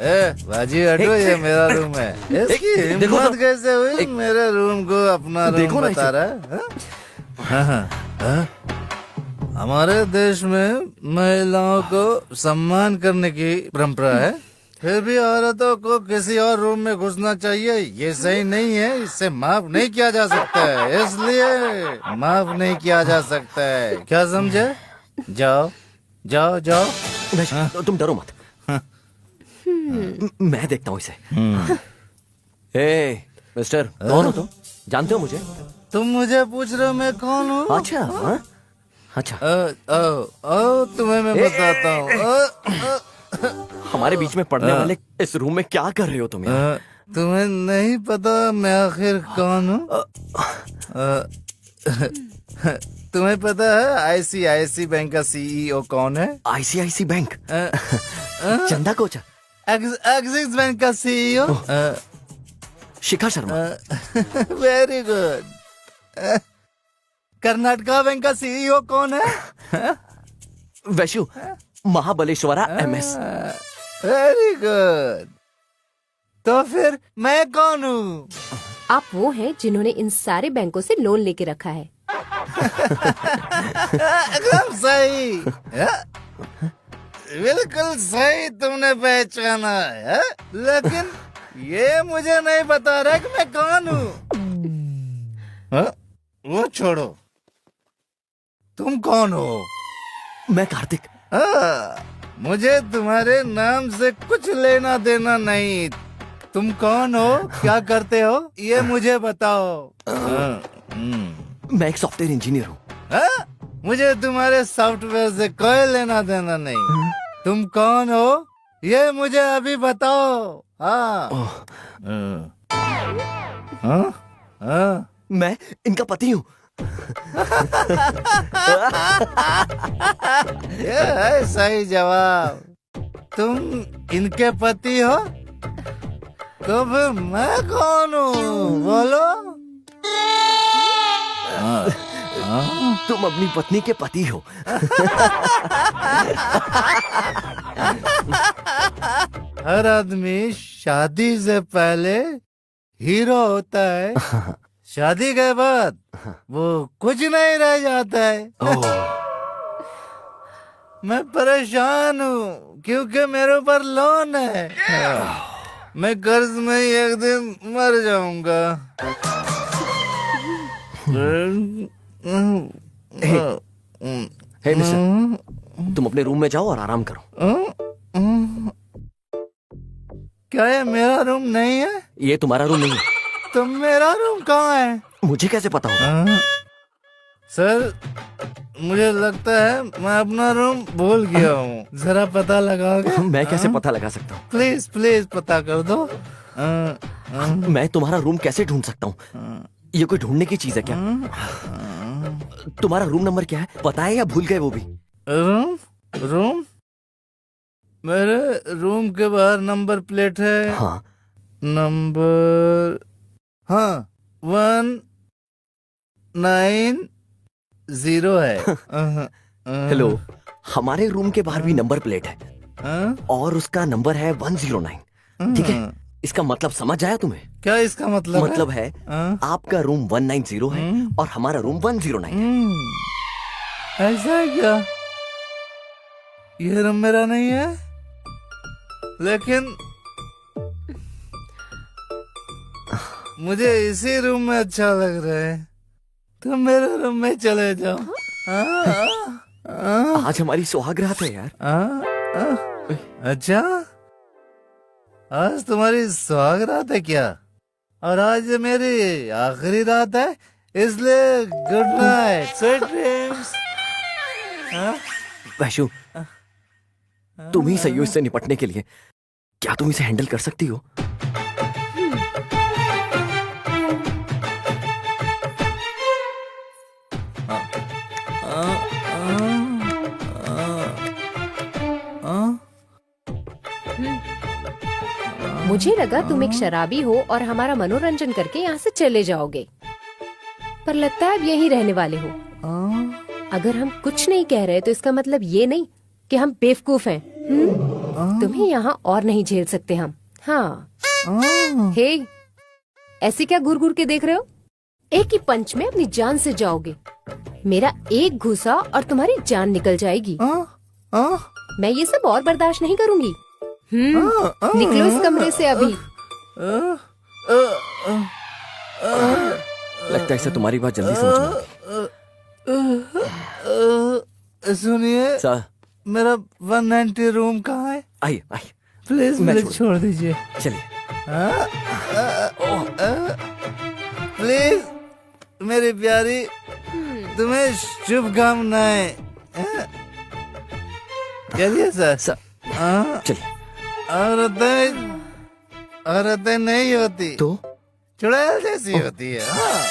बाजी हटो, ये मेरा रूम है। इसकी देखो हिम्मत तो। कैसे हुई मेरे रूम को अपना रूम देखो ना बता इसे। रहा है? हमारे देश में महिलाओं को सम्मान करने की परंपरा है, फिर भी औरतों को किसी और रूम में घुसना चाहिए। ये सही नहीं है, इससे माफ नहीं किया जा सकता है, इसलिए माफ नहीं किया जा सकता है। क्या समझे? जाओ जाओ जाओ। तुम डरो मत। मैं देखता हूँ इसे। ए, मिस्टर कौन हो तुम? जानते हो मुझे? तुम मुझे पूछ रहे हो मैं कौन हूँ? अच्छा हाँ? अच्छा तुम्हें मैं बताता हूँ। हमारे बीच में पढ़ने वाले इस रूम में क्या कर रहे हो तुम यहाँ? तुम्हें नहीं पता मैं आखिर कौन हूँ? तुम्हें पता है आईसीआईसी बैंक का सीईओ कौन है? ICICI bank? Chanda Kochhar? Axis bank का CEO Shikha Sharma? Very good. Karnataka bank का सीईओ कौन है? Vaishu Mahabaleshwara MS. Very good. तो फिर मैं कौन हूँ? आप वो हैं जिन्होंने इन सारे बैंकों से लोन लेके रखा है। एकदम सही। बिल्कुल सही तुमने पहचाना है, लेकिन ये मुझे नहीं बता रहा कि मैं कौन हूँ। वो छोड़ो, तुम कौन हो? मैं कार्तिक। मुझे तुम्हारे नाम से कुछ लेना देना नहीं। तुम कौन हो, क्या करते हो, ये मुझे बताओ। मैं एक सॉफ्टवेयर इंजीनियर हूँ। मुझे तुम्हारे सॉफ्टवेयर से कोई लेना देना नहीं। तुम कौन हो, ये मुझे अभी बताओ। हाँ हाँ हाँ। मैं इनका पति हूँ। ये है सही जवाब। तुम इनके पति हो तो फिर मैं कौन हूँ बोलो? तुम अपनी पत्नी के पति हो। हर आदमी शादी से पहले हीरो होता है, शादी के बाद वो कुछ नहीं रह जाता है। मैं परेशान हूँ क्योंकि मेरे ऊपर लोन है। मैं कर्ज में ही एक दिन मर जाऊंगा। हे मिस्टर, तुम अपने रूम में जाओ और आराम करो। क्या ये मेरा रूम नहीं है? ये तुम्हारा रूम नहीं है। तो मेरा रूम कहाँ है? मुझे कैसे पता होगा? सर, मुझे लगता है मैं अपना रूम भूल गया हूँ। जरा पता लगाओगे? मैं कैसे पता लगा सकता हूँ? प्लीज प्लीज पता कर दो। मैं तुम्हारा रूम कैसे ढूंढ सकता हूँ? ये कोई ढूंढने की चीज है क्या? तुम्हारा रूम नंबर क्या है? पता है या भूल गए वो भी? रूम रूम मेरे रूम के बाहर नंबर प्लेट है। हाँ, नंबर, हाँ 190 है। हेलो, हमारे रूम के बाहर भी नंबर प्लेट है और उसका नंबर है 109। ठीक है, इसका मतलब समझ आया तुम्हें? क्या इसका मतलब? मतलब है आपका रूम 190 है और हमारा रूम 109 है। ऐसा है क्या? ये रूम मेरा नहीं है, लेकिन मुझे इसी रूम में अच्छा लग रहा है। तुम मेरे रूम में चले जाओ। आज हमारी सुहाग रात है यार। अच्छा, आज तुम्हारी सुहाग रात है क्या? और आज मेरी आखिरी रात है, इसलिए good night, sweet dreams. Vaishu, तुम ही सही हो इससे निपटने के लिए। क्या तुम इसे हैंडल कर सकती हो? मुझे लगा तुम एक शराबी हो और हमारा मनोरंजन करके यहाँ से चले जाओगे, पर लगता है अब यहीं रहने वाले हो। अगर हम कुछ नहीं कह रहे तो इसका मतलब ये नहीं कि हम बेवकूफ हैं। तुम्हें यहाँ और नहीं झेल सकते हम। हाँ। हे, ऐसे क्या घूर घूर के देख रहे हो? एक ही पंच में अपनी जान से जाओगे। मेरा एक घूसा और तुम्हारी जान निकल जाएगी। मैं ये सब और बर्दाश्त नहीं करूंगी। निकलो इस कमरे से अभी। लगता है इसे तुम्हारी बात जल्दी समझ में आएगी। सुनिए सर, मेरा 190 रूम कहाँ है? आइए आइए, प्लीज मैं प्लीज छोड़ दीजिए। चलिए। प्लीज मेरी प्यारी, तुम्हें शुभकामनाएं। चलिए सर। सर, चलिए। औरतें नहीं होती तो चुड़ैल जैसी होती है। हाँ।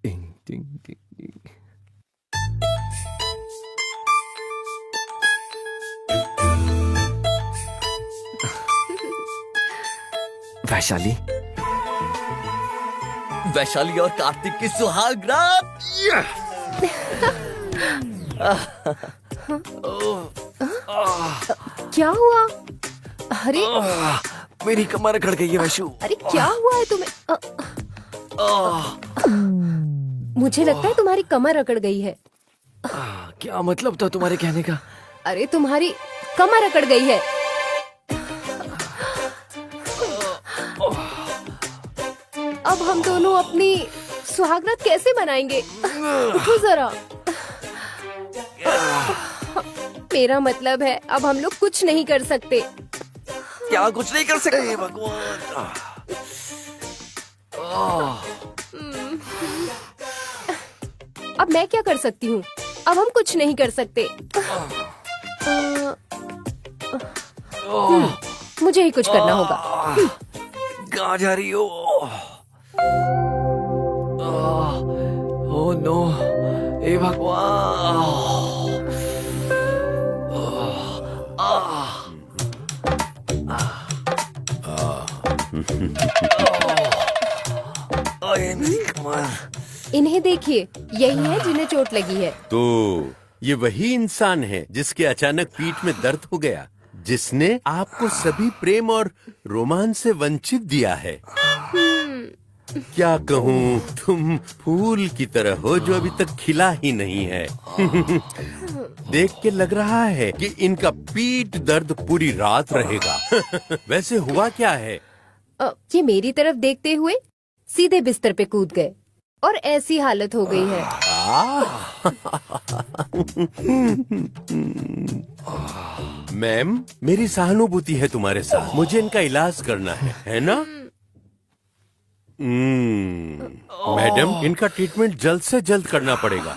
टिंग टिंग टिंग टिंग। वैशाली, वैशाली और कार्तिक की सुहाग रात। क्या हुआ? अरे मेरी कमर अकड़ गई है वैशु। अरे क्या हुआ है तुम्हें? मुझे लगता है तुम्हारी कमर अकड़ गई है। क्या मतलब था तुम्हारे कहने का? अरे तुम्हारी कमर अकड़ गई है। अब हम दोनों अपनी सुहागरात कैसे मनाएंगे? उठो जरा। मेरा मतलब है अब हम लोग कुछ नहीं कर सकते। क्या कुछ नहीं कर सकते? भगवान। अब मैं क्या कर सकती हूँ? अब हम कुछ नहीं कर सकते। मुझे ही कुछ करना होगा। कहाँ जा रही हो? ओह नो, हे भगवान। इन्हें देखिए, यही है जिन्हें चोट लगी है। तो ये वही इंसान है जिसके अचानक पीठ में दर्द हो गया, जिसने आपको सभी प्रेम और रोमांस से वंचित दिया है। क्या कहूँ, तुम फूल की तरह हो जो अभी तक खिला ही नहीं है। देख के लग रहा है कि इनका पीठ दर्द पूरी रात रहेगा। वैसे हुआ क्या है? ये मेरी तरफ देखते हुए सीधे बिस्तर पे कूद गए और ऐसी हालत हो गई है। मैम, मेरी सहानुभूति है तुम्हारे साथ। मुझे इनका इलाज करना है ना? मैडम, इनका ट्रीटमेंट जल्द से जल्द करना पड़ेगा।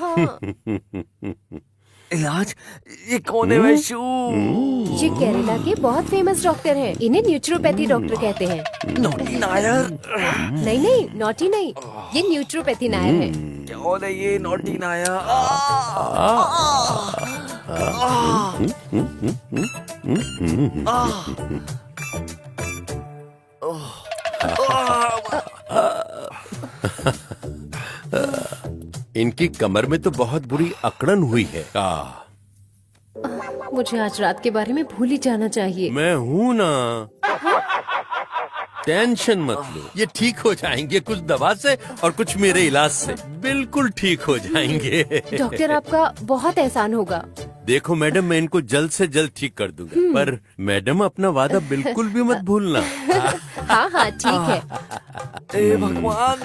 इलाज? ये कौन है वैशु? ये केरला के बहुत फेमस डॉक्टर हैं। इन्हें न्यूट्रोपैथी डॉक्टर कहते हैं। नॉटी नायर? नहीं नहीं, नॉटी नहीं, ये न्यूट्रोपैथी नायर है। कौन है ये नॉटी नायर? इनकी कमर में तो बहुत बुरी अकड़न हुई है। मुझे आज रात के बारे में भूल ही जाना चाहिए। मैं हूँ ना, टेंशन मत लो। ये ठीक हो जाएंगे, कुछ दवा से और कुछ मेरे इलाज से बिल्कुल ठीक हो जाएंगे। डॉक्टर, आपका बहुत एहसान होगा। देखो मैडम, मैं इनको जल्द से जल्द ठीक कर दूंगा, पर मैडम अपना वादा बिल्कुल भी मत भूलना। हाँ हाँ, ठीक है। हे भगवान।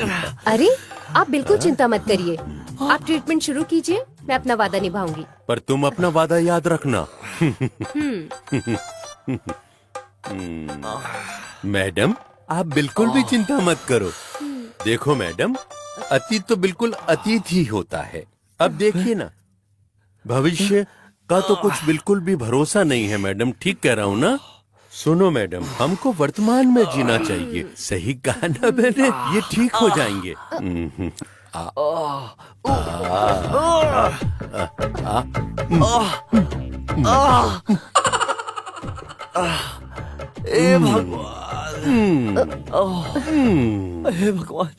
अरे, आप बिल्कुल चिंता मत करिए। आप ट्रीटमेंट शुरू कीजिए, मैं अपना वादा निभाऊंगी। पर तुम अपना वादा याद रखना। मैडम, आप बिल्कुल भी चिंता मत करो। देखो मैडम, अतीत तो बिल्कुल अतीत ही होता है। अब देखिए ना, भविष्य का तो कुछ बिल्कुल भी भरोसा नहीं है। मैडम, ठीक कह रहा हूँ ना? सुनो मैडम, हमको वर्तमान में जीना चाहिए। सही कहा ना मैंने? ये ठीक हो जाएंगे। हे भगवान। हे भगवान।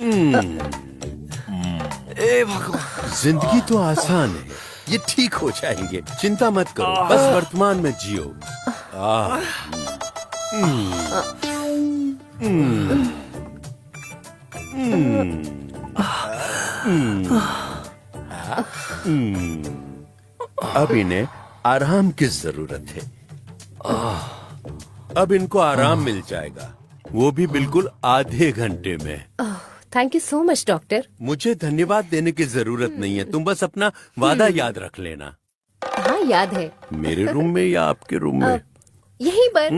हे भगवान। जिंदगी तो आसान है, ये ठीक हो जाएंगे। चिंता मत करो, बस वर्तमान में जियो। अब इन्हें आराम की जरूरत है। अब इनको आराम मिल जाएगा, वो भी बिल्कुल आधे घंटे में। Thank you so much doctor. मुझे धन्यवाद देने की जरूरत नहीं है, तुम बस अपना वादा याद रख लेना। हाँ, याद है। मेरे रूम में या आपके रूम में? यहीं पर।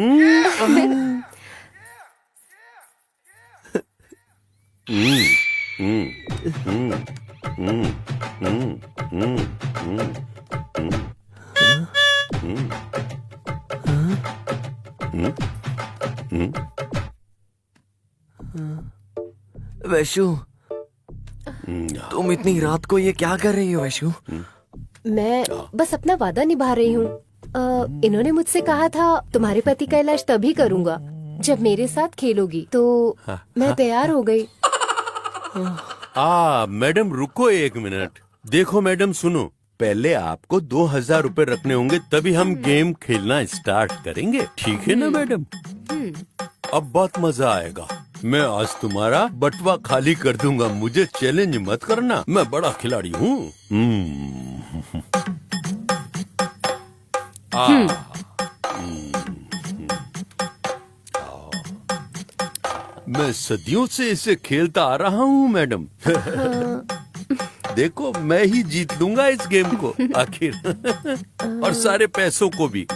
वैशु, तुम इतनी रात को ये क्या कर रही हो वैशु? मैं बस अपना वादा निभा रही हूँ। इन्होंने मुझसे कहा था तुम्हारे पति का इलाज तभी करूँगा जब मेरे साथ खेलोगी, तो मैं तैयार हो गई। मैडम रुको एक मिनट। देखो मैडम, सुनो, पहले आपको 2000 रुपए रखने होंगे, तभी हम गेम खेलना स्टार्ट करेंगे। ठीक है ना मैडम? अब बहुत मजा आएगा। मैं आज तुम्हारा बटुआ खाली कर दूंगा। मुझे चैलेंज मत करना, मैं बड़ा खिलाड़ी हूँ। मैं सदियों से इसे खेलता आ रहा हूँ मैडम। देखो, मैं ही जीत लूंगा इस गेम को आखिर, और सारे पैसों को भी।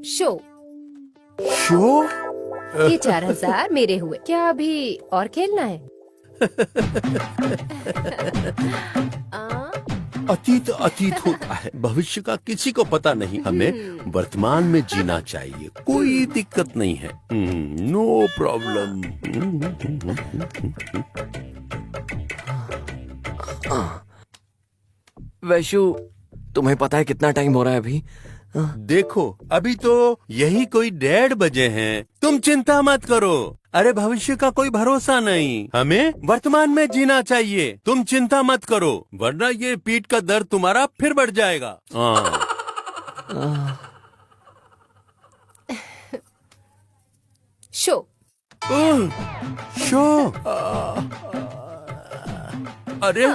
Show show? ये 4000 मेरे हुए। क्या अभी और खेलना है? अतीत अतीत होता है, भविष्य का किसी को पता नहीं। हमें वर्तमान में जीना चाहिए, कोई दिक्कत नहीं है। No problem. वैशु, तुम्हें पता है कितना टाइम हो रहा है अभी? देखो, अभी तो यही कोई 1:30 बजे हैं। तुम चिंता मत करो। अरे भविष्य का कोई भरोसा नहीं, हमें वर्तमान में जीना चाहिए। तुम चिंता मत करो, वरना ये पीठ का दर्द तुम्हारा फिर बढ़ जाएगा। Show show? अरे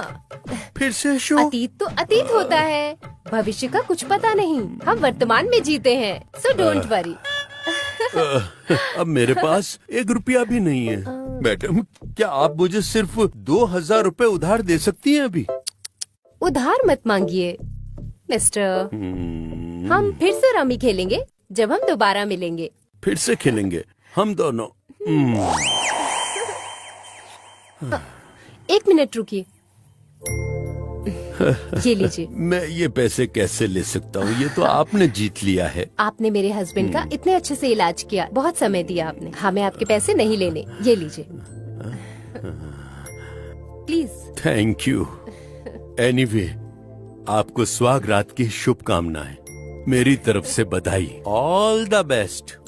फिर से शो? अतीत तो अतीत होता है, भविष्य का कुछ पता नहीं। हम वर्तमान में जीते हैं, सो डोंट वरी। अब मेरे पास 1 रुपया भी नहीं है। मैडम, क्या आप मुझे सिर्फ 2000 रुपए उधार दे सकती हैं अभी? उधार मत मांगिए मिस्टर। हम फिर से रमी खेलेंगे जब हम दोबारा मिलेंगे। फिर से खेलेंगे हम दोनों? 1 मिनट रुकिए। ये लीजिए। मैं ये पैसे कैसे ले सकता हूँ? ये तो आपने जीत लिया है। आपने मेरे हस्बैंड का इतने अच्छे से इलाज किया, बहुत समय दिया आपने। हमें आपके पैसे नहीं लेने। ये लीजिए प्लीज। Thank you. एनीवे, आपको स्वागरात की शुभकामनाएं। मेरी तरफ से बधाई। All the best.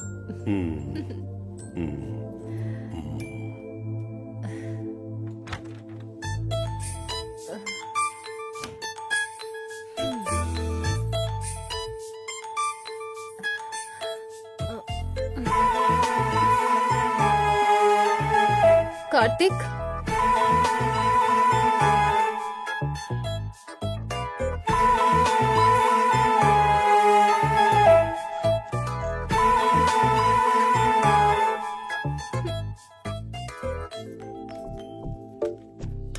कार्तिक,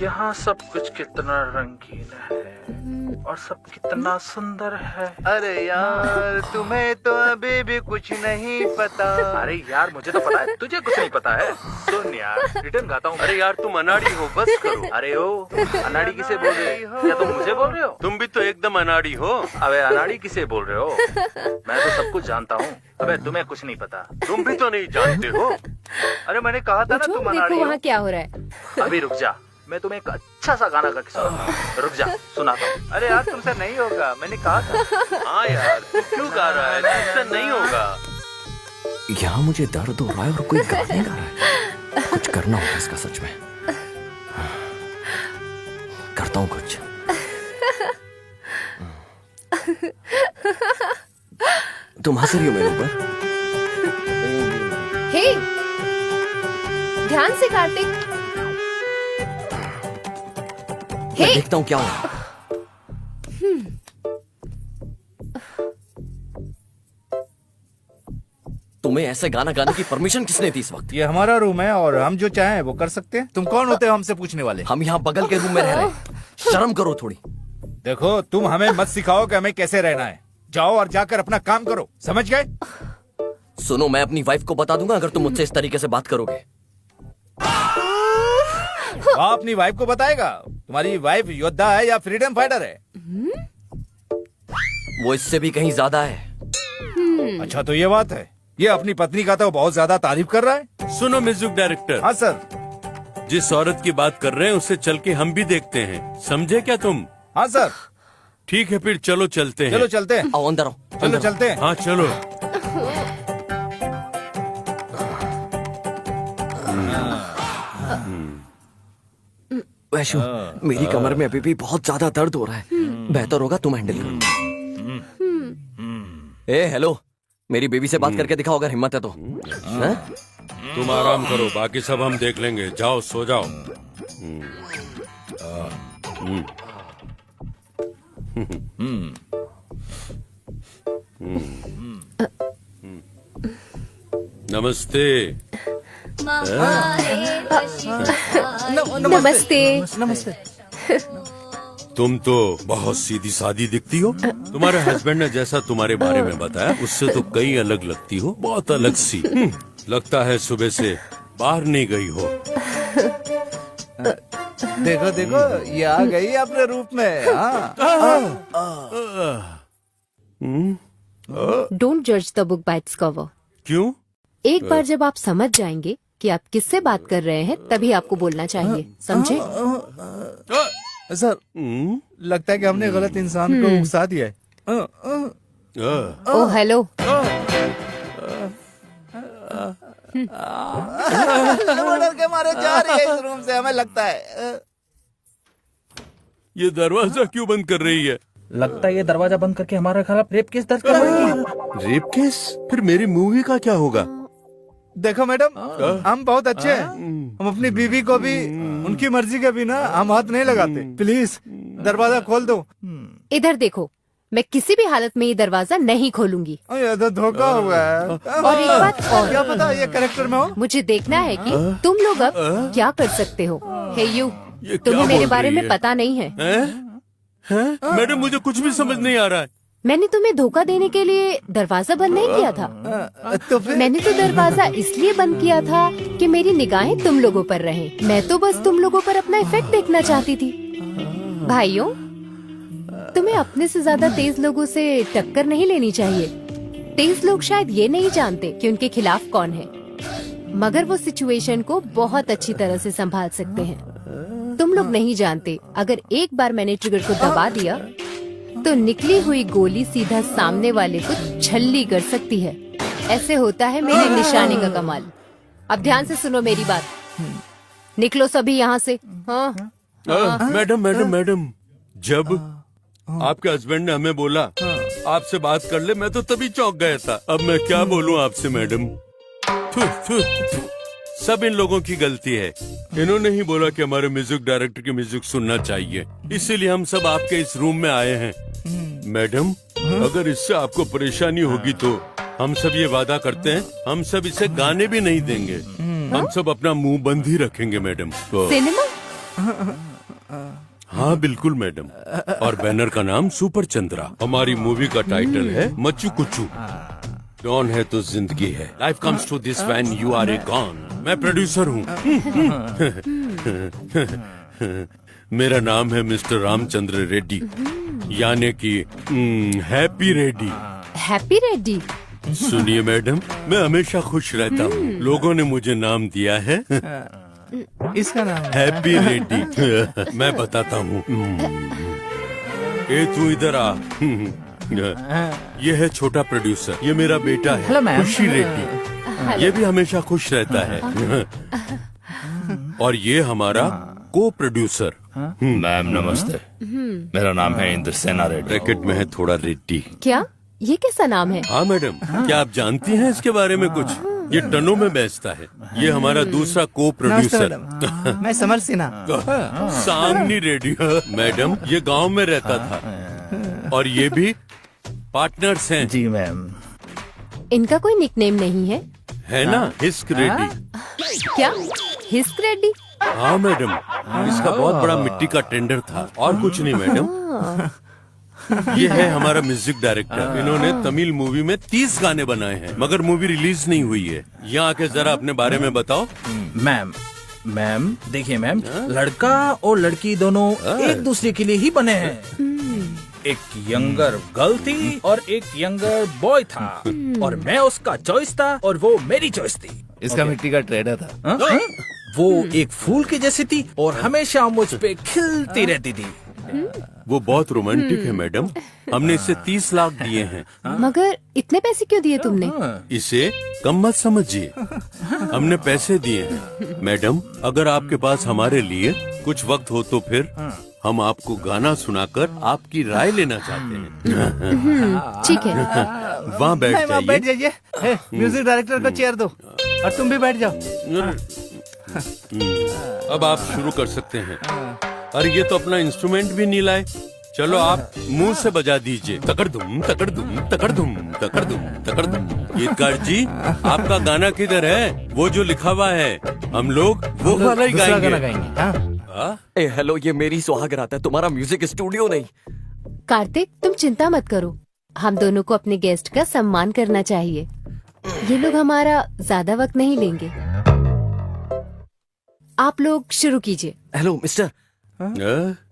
यहाँ सब कुछ कितना रंगीन है और सब कितना सुंदर है। अरे यार, तुम्हें तो अभी भी कुछ नहीं पता। अरे यार, मुझे तो पता है, तुझे कुछ नहीं पता है। सुन यार, रिटर्न गाता हूँ। अरे यार, तुम अनाड़ी हो, बस करो। अरे ओ, अनाड़ी किसे बोल रहे हो? क्या तुम मुझे बोल रहे हो? तुम भी तो एकदम अनाड़ी हो। अबे अनाड़ी किसे बोल रहे हो? मैं तो सब कुछ जानता हूँ। अबे तुम्हें कुछ नहीं पता। तुम भी तो नहीं जानते हो। अरे मैंने कहा था ना तुम अनाड़ी देखो हो। वहाँ क्या हो रहा है। अभी रुक जा, मैं तुम्हें एक अच्छा सा गाना गा के सुनाता हूँ। रुक जा, सुनाता हूँ। अरे यार, तुमसे नहीं होगा, मैंने कहा था। हाँ यार, तू क्यों गा रहा है? तुमसे नहीं होगा। यहाँ मुझे दर्द हो रहा है और कोई गाने गा रहा है। कुछ करना होगा इसका, सच में। करता हूँ कुछ। तुम हंस रही हो मेरे ऊपर? हे, ध्यान से कार्तिक। मैं देखता हूँ क्या हो। तुम्हें ऐसे गाना गाने की परमिशन किसने दी इस वक्त? ये हमारा रूम है और हम जो चाहें वो कर सकते हैं। तुम कौन होते हो हमसे पूछने वाले? हम यहाँ बगल के रूम में रह रहे हैं। शर्म करो थोड़ी। देखो, तुम हमें मत सिखाओ कि हमें कैसे रहना है। जाओ और जाकर अपना काम करो, समझ गए? सुनो, मैं अपनी वाइफ को बता दूंगा अगर तुम मुझसे इस तरीके से बात करोगे। आप अपनी वाइफ को बताएगा? तुम्हारी वाइफ योद्धा है या फ्रीडम फाइटर है? वो इससे भी कहीं ज्यादा है। अच्छा, तो ये बात है। ये अपनी पत्नी का तो बहुत ज्यादा तारीफ कर रहा है। सुनो म्यूजिक डायरेक्टर। हाँ सर। जिस औरत की बात कर रहे हैं उसे चल के हम भी देखते हैं, समझे क्या तुम? हाँ सर। ठीक है, फिर चलो चलते हैं। चलो चलते हैं। आओ अंदर आओ। चलो चलते हैं। हाँ चलो। वैशु, मेरी कमर में अभी भी बहुत ज्यादा दर्द हो रहा है। बेहतर होगा तुम हैंडल करो। ए हेलो, मेरी बेबी से बात करके दिखाओ अगर हिम्मत है तो। तुम आराम करो, बाकी सब हम देख लेंगे। जाओ, सो जाओ। नमस्ते। नमस्ते। नमस्ते। तुम तो बहुत सीधी सादी दिखती हो। तुम्हारे हस्बैंड ने जैसा तुम्हारे बारे में बताया उससे तो कई अलग लगती हो, बहुत अलग सी। लगता है सुबह से बाहर नहीं गई हो। देखो देखो, ये आ गई अपने रूप में। डोंट जज the book by its cover. क्यों? एक बार जब आप समझ जाएंगे कि आप किससे बात कर रहे हैं तभी आपको बोलना चाहिए, समझे? सर, लगता है कि हमने गलत इंसान को उकसा दिया है। Oh hello. वो डर के मारे जा रही है इस रूम से, हमें लगता है। ये दरवाजा क्यों बंद कर रही है? लगता है ये दरवाजा बंद करके हमारे खिलाफ रेप केस दर्ज करवाएगी। Rape case? फिर मेरी मूवी का क्या होगा? देखो मैडम, हम बहुत अच्छे हैं। हम अपनी बीवी को भी उनकी मर्जी के बिना हम हाथ नहीं लगाते। प्लीज दरवाजा खोल दो। इधर देखो, मैं किसी भी हालत में ये दरवाजा नहीं खोलूंगी। ये तो धोखा हुआ है। और एक बात और, क्या पता ये कैरेक्टर में हो। मुझे देखना है कि तुम लोग अब क्या कर सकते हो। हे यू, ये तुम्हें क्या मेरे बोल बारे रही में है? पता नहीं है। हैं? मैडम मुझे कुछ भी समझ नहीं आ रहा है। मैंने तुम्हें धोखा देने के लिए दरवाजा बंद नहीं किया था। तो फिर मैंने तो दरवाजा इसलिए बंद किया था कि मेरी निगाहें तुम लोगों पर रहें। मैं तो बस तुम लोगों पर अपना इफेक्ट देखना चाहती थी। भाइयों, तुम्हें अपने से ज्यादा तेज लोगों से टक्कर नहीं लेनी चाहिए। तेज लोग शायद ये नहीं जानते कि उनके खिलाफ कौन है, मगर वो सिचुएशन को बहुत अच्छी तरह से संभाल सकते हैं। तुम लोग नहीं जानते, अगर एक बार मैंने ट्रिगर को दबा दिया तो निकली हुई गोली सीधा सामने वाले को छल्ली कर सकती है। ऐसे होता है मेरी निशाने का कमाल। अब ध्यान से सुनो मेरी बात। निकलो सभी यहाँ से। हाँ। मैडम मैडम मैडम, जब आपके हस्बैंड ने हमें बोला आपसे बात कर ले, मैं तो तभी चौंक गया था। अब मैं क्या बोलूं आपसे मैडम। थू, थू, थू। सब इन लोगों की गलती है। इन्होंने ही बोला कि हमारे म्यूजिक डायरेक्टर की म्यूजिक सुनना चाहिए, इसीलिए हम सब आपके इस रूम में आए हैं। मैडम, अगर इससे आपको परेशानी होगी तो हम सब ये वादा करते हैं, हम सब इसे गाने भी नहीं देंगे। हम सब अपना मुंह बंद ही रखेंगे मैडम। सिनेमा? हाँ बिल्कुल मैडम। और बैनर का नाम सुपर चंद्रा। हमारी मूवी का टाइटल है मच्चू कुच्चू। डॉन है तो जिंदगी है। Life comes to this when you are a gone. मैं प्रोड्यूसर हूँ। मेरा नाम है मिस्टर रामचंद्र रेड्डी, यानी कि हैप्पी रेड्डी। हैप्पी रेड्डी? सुनिए मैडम, मैं हमेशा खुश रहता हूँ। लोगों ने मुझे नाम दिया है इसका नाम हैप्पी रेड्डी। मैं बताता हूँ। ए तू इधर आ। ये है छोटा प्रोड्यूसर, ये मेरा बेटा है खुशी रेड्डी। ये भी हमेशा खुश रहता है। और ये हमारा को प्रोड्यूसर। मैम नमस्ते, मेरा नाम है इंद्र सेना रेड्डी। ब्रैकेट में है थोड़ा रेड्डी। क्या ये कैसा नाम है? हाँ मैडम, क्या आप जानती हैं इसके बारे में कुछ? ये टनों में बेचता है। ये हमारा दूसरा को प्रोड्यूसर। मैं समर सिन्हा। सामनी रेड्डी। मैडम, ये गांव में रहता था और ये भी पार्टनर्स हैं। जी मैम। इनका कोई निकनेम नहीं है? है ना, हिस्क रेड्डी। क्या हिस्क रेड्डी? हाँ मैडम, इसका बहुत बड़ा मिट्टी का टेंडर था और कुछ नहीं मैडम। ये है हमारा म्यूजिक डायरेक्टर। इन्होंने तमिल मूवी में 30 गाने बनाए हैं, मगर मूवी रिलीज नहीं हुई है। यहाँ आके जरा अपने बारे में बताओ। मैम देखिए मैम, लड़का और लड़की दोनों एक दूसरे के लिए ही बने हैं। एक यंगर गर्ल थी और एक यंगर बॉय था, और मैं उसका चॉइस था और वो मेरी चॉइस थी। इसका मिट्टी का ट्रेडर था। वो एक फूल की जैसी थी और हमेशा मुझ पे खिलती रहती थी। वो बहुत रोमांटिक है मैडम। हमने इसे 30 लाख दिए हैं। मगर इतने पैसे क्यों दिए तुमने? इसे कम मत समझिए, हमने पैसे दिए हैं। मैडम, अगर आपके पास हमारे लिए कुछ वक्त हो तो फिर हम आपको गाना सुनाकर आपकी राय लेना चाहते हैं। ठीक है। वहाँ बैठ बैठ जाइए। जाइए। म्यूजिक डायरेक्टर को चेयर दो और तुम भी बैठ जाओ। अब आप शुरू कर सकते हैं। अरे ये तो अपना इंस्ट्रूमेंट भी नहीं लाए। चलो आप मुंह से बजा दीजिए। तकड़दुम तकड़दुम तकड़दुम तकड़दुम तकड़दुम। गीतकार जी, आपका गाना किधर है? वो जो लिखा हुआ है, हम लोग वो वाला ही गाएंगे। ए हेलो, ये मेरी सुहागरात है, तुम्हारा म्यूजिक स्टूडियो नहीं। कार्तिक, तुम चिंता मत करो, हम दोनों को अपने गेस्ट का सम्मान करना चाहिए। ये लोग हमारा ज्यादा वक्त नहीं लेंगे। आप लोग शुरू कीजिए। हेलो मिस्टर,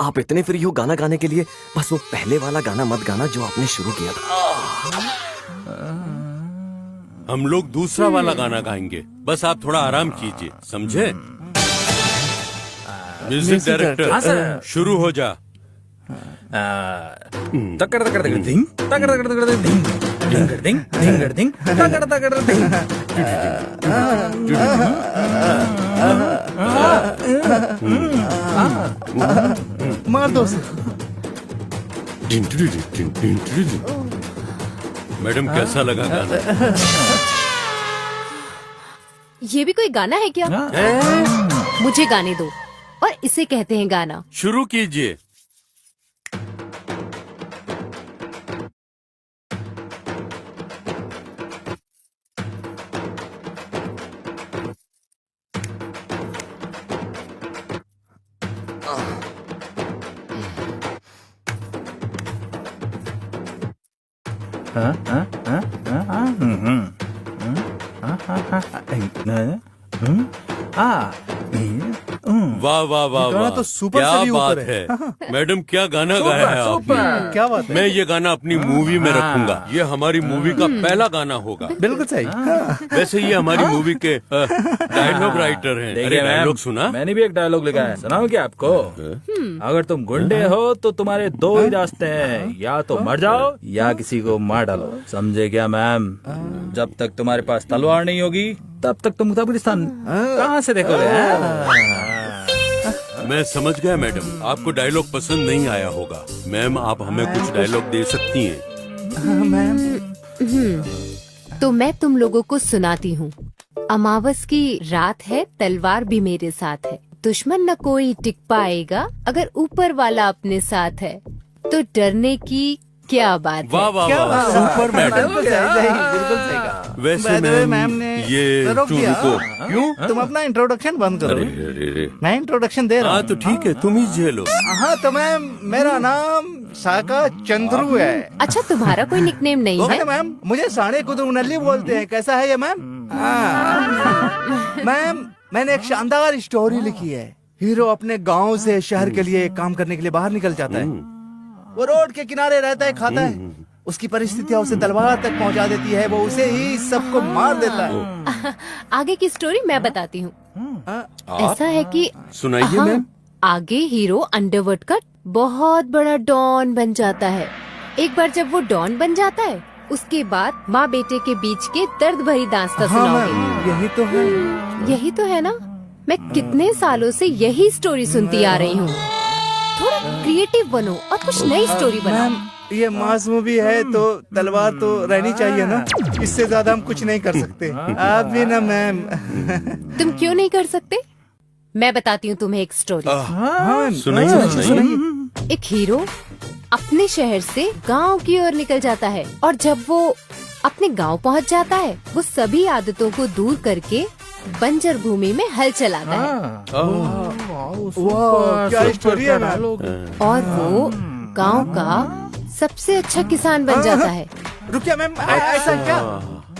आप इतने फ्री हो गाना गाने के लिए? बस वो पहले वाला गाना मत गाना जो आपने शुरू किया था। हम लोग दूसरा वाला गाना गाएंगे, बस आप थोड़ा आराम कीजिए, समझे? म्यूजिक डायरेक्टर, शुरू हो जा। तकड़ तकड़ तकड़ दिंग, तकड़ तकड़ तकड़ दिंग, ढिंगड़ दिंग, ढिंगड़ दिंग, तकड़ तकड़ दिंग। मार दो उसे। मैडम, कैसा लगा गाना? ये भी कोई गाना है क्या? मुझे गाने दो, और इसे कहते हैं गाना। शुरू कीजिए। वाह वाह वाह गाना वाह, तो सुपर क्या से भी बात ऊपर है। मैडम, क्या गाना गाया है आपने? क्या बात है? मैं ये गाना अपनी मूवी में रखूंगा। ये हमारी मूवी का पहला गाना होगा। बिल्कुल सही। वैसे ये हमारी मूवी के डायलॉग राइटर हैं। देखिए अरे मैम, डायलॉग सुना? मैंने भी एक डायलॉग लिखा है, सुनाऊं क्या आपको? अगर तुम गुंडे हो तो तुम्हारे दो ही रास्ते हैं, या तो मर जाओ या किसी को मार डालो, समझे क्या मैम? जब तक तुम्हारे पास तलवार नहीं होगी तब तक तुम कब्रिस्तान कहाँ से देखोगे? मैं समझ गया मैडम, आपको डायलॉग पसंद नहीं आया होगा। मैम, आप हमें कुछ डायलॉग दे सकती हैं? मैम, तो मैं तुम लोगों को सुनाती हूँ। अमावस की रात है, तलवार भी मेरे साथ है, दुश्मन न कोई टिक पाएगा, अगर ऊपर वाला अपने साथ है तो डरने की क्या बात वाह है। वाह वाह, सुपर मैडम। बिल्कुल सही कहा। वैसे By the way, ma'am, ma'am ने ये रोक टू दिया। रुको। क्यों? तुम अपना इंट्रोडक्शन बंद करो। अरे अरे अरे। मैं इंट्रोडक्शन दे रहा हाँ हूँ। तो ठीक है, तुम ही झेलो। हाँ तो मैम, मेरा नाम साका चंद्रू है। अच्छा, तुम्हारा कोई निकनेम नहीं है? है मैम, मुझे साढ़े कुतुब बोलते हैं। कैसा है ये मैम? हाँ। मैम, मैंने एक शानदार स्टोरी लिखी है। हीरो अपने गांव से शहर के लिए काम करने के लिए बाहर निकल जाता है। वो रोड के किनारे रहता है, खाता है। उसकी परिस्थितियां उसे तलवार तक पहुंचा देती है, वो उसे ही सबको मार देता है। आगे की स्टोरी मैं बताती हूँ। ऐसा है कि सुनाइए हाँ, मैम। आगे हीरो अंडरवर्ल्ड का बहुत बड़ा डॉन बन जाता है। एक बार जब वो डॉन बन जाता है, उसके बाद माँ बेटे के बीच के दर्द भरी दास्तां हाँ सुनाऊंगी। मैम, यही तो है। यही तो है ना, मैं कितने सालों से यही स्टोरी सुनती आ रही हूँ। थोड़ा क्रिएटिव बनो और कुछ नई स्टोरी बनाओ। मैम, ये मास मूवी है तो तलवार तो रहनी चाहिए ना। इससे ज्यादा हम कुछ नहीं कर सकते। आप भी ना मैम। तुम क्यों नहीं कर सकते? मैं बताती हूँ तुम्हें एक स्टोरी। हाँ, सुनाइए सुनाइए। एक हीरो अपने शहर से गांव की ओर निकल जाता है, और जब वो अपने गांव पहुंच जाता है, वो सभी आदतों को दूर करके बंजर भूमि में हल चलाता है। वाह, क्या स्टोरी है मैम। और वो गांव का सबसे अच्छा किसान बन जाता है। रुकिए मैम, ऐसा क्या?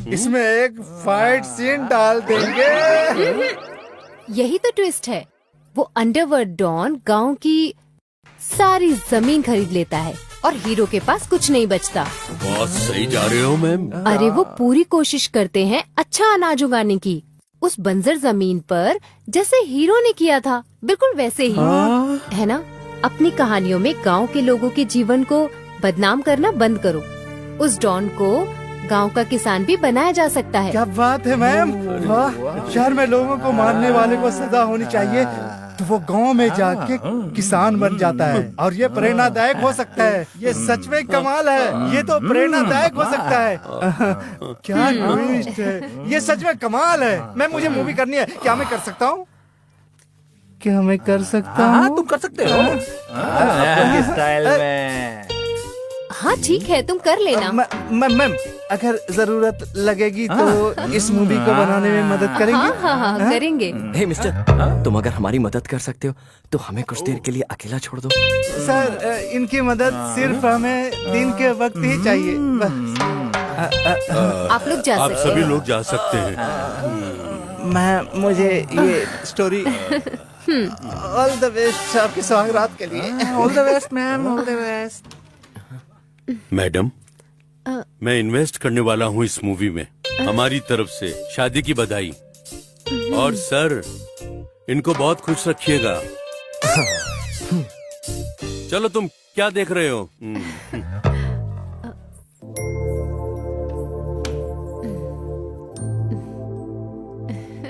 इसमें एक फाइट सीन डाल देंगे। यही तो ट्विस्ट है। वो अंडरवर्ल्ड डॉन गांव की सारी जमीन खरीद लेता है और हीरो के पास कुछ नहीं बचता। बहुत सही जा रहे हो मैम। अरे वो पूरी कोशिश करते हैं अच्छा अनाज उगाने की, उस बंजर जमीन पर, जैसे हीरो ने किया था, बिल्कुल वैसे ही। है ना? अपनी कहानियों में गांव के लोगों के जीवन को बदनाम करना बंद करो। उस डॉन को गांव का किसान भी बनाया जा सकता है। क्या बात है मैम। वाह, शहर में लोगों को मारने वाले को सजा होनी चाहिए, तो वो गांव में जाके किसान बन जाता है, और ये प्रेरणादायक हो सकता है। ये सच में कमाल है। ये तो प्रेरणादायक हो सकता है। क्या ट्विस्ट है। ये सच में कमाल है। मैं, मुझे मूवी करनी है। क्या मैं कर सकता हूँ? क्या मैं कर सकता हाँ, हूँ? तुम कर सकते हो। आपके स्टाइल में। हाँ ठीक है, तुम कर लेना। मैम अगर जरूरत लगेगी तो इस मूवी को बनाने में मदद करेंगे। हाँ करेंगे। हे मिस्टर, तुम अगर हमारी मदद कर सकते हो तो हमें कुछ देर के लिए अकेला छोड़ दो। सर इनकी मदद सिर्फ हमें दिन के वक्त ही चाहिए। आप लोग जा आप सकते सभी हैं। लोग जा सकते हैं। मैम मुझे ये स्टोरी ऑल द बेस्ट आपके स्वागत के लिए। All the best ma'am, all the best. Madam, मैं इन्वेस्ट करने वाला हूँ इस मूवी में। हमारी तरफ से शादी की बधाई। और सर, इनको बहुत खुश रखिएगा। चलो, तुम क्या देख रहे हो?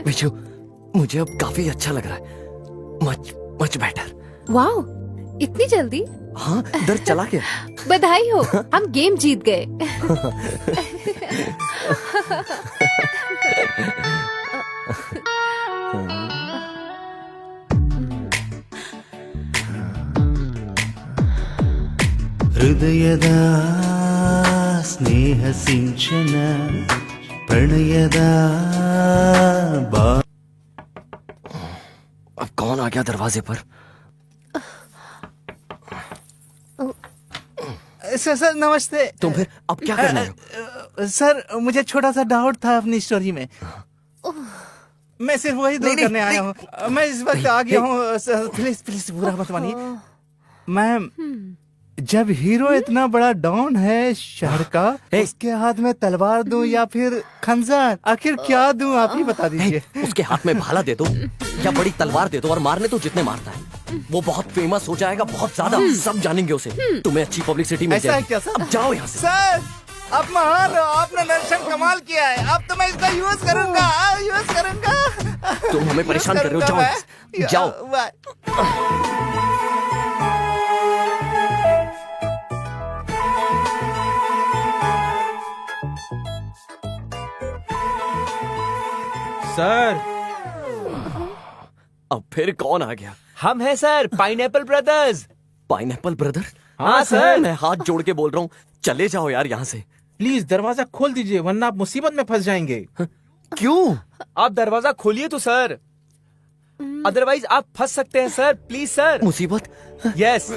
विजू, मुझे अब काफी अच्छा लग रहा है। Much better. वाओ, इतनी जल्दी? हाँ, दर्द चला गया। बधाई हो, हम गेम जीत गए। ಹೃದಯದ ಸ್ನೇಹ ಸಿಂಚನ ಪ್ರಣಯದ ಬಾ अब कौन आ गया दरवाजे पर? सर नमस्ते। तुम फिर अब क्या करने आए हो? सर मुझे छोटा सा डाउट था अपनी स्टोरी में। मैं सिर्फ वही दूर करने आया हूँ। मैं इस वक्त आ गया हूँ। प्लीज प्लीज बुरा मत मानिए। मैम, जब हीरो इतना बड़ा डॉन है शहर का, उसके हाथ में तलवार दूं या फिर खंजर, आखिर क्या दूं आप ही बता दीजिए। उसके हाथ में भाला दे दो या बड़ी तलवार दे दो और मारने तो जितने मारता है। वो बहुत फेमस हो जाएगा, बहुत ज्यादा, सब जानेंगे उसे। तुम्हें अच्छी पब्लिसिटी मिल ऐसा है जाएगी। क्या सर? अब जाओ यहाँ से। सर आप महान हो, आपने दर्शन कमाल किया है। अब तो मैं इसका यूज करूंगा। तुम हमें परेशान कर रहे हो, जाओ यहाँ से। जाओ। बाय। सर, अब फिर कौन आ गया? हम हैं sir, pineapple brothers. Pineapple brother? हाँ सर। मैं हाथ जोड़ के बोल रहा हूँ, चले जाओ यार यहाँ से। प्लीज दरवाजा खोल दीजिए, वरना आप मुसीबत में फंस जाएंगे। क्यों? आप दरवाजा खोलिए तो सर, अदरवाइज आप फंस सकते हैं सर। Please sir. मुसीबत? यस।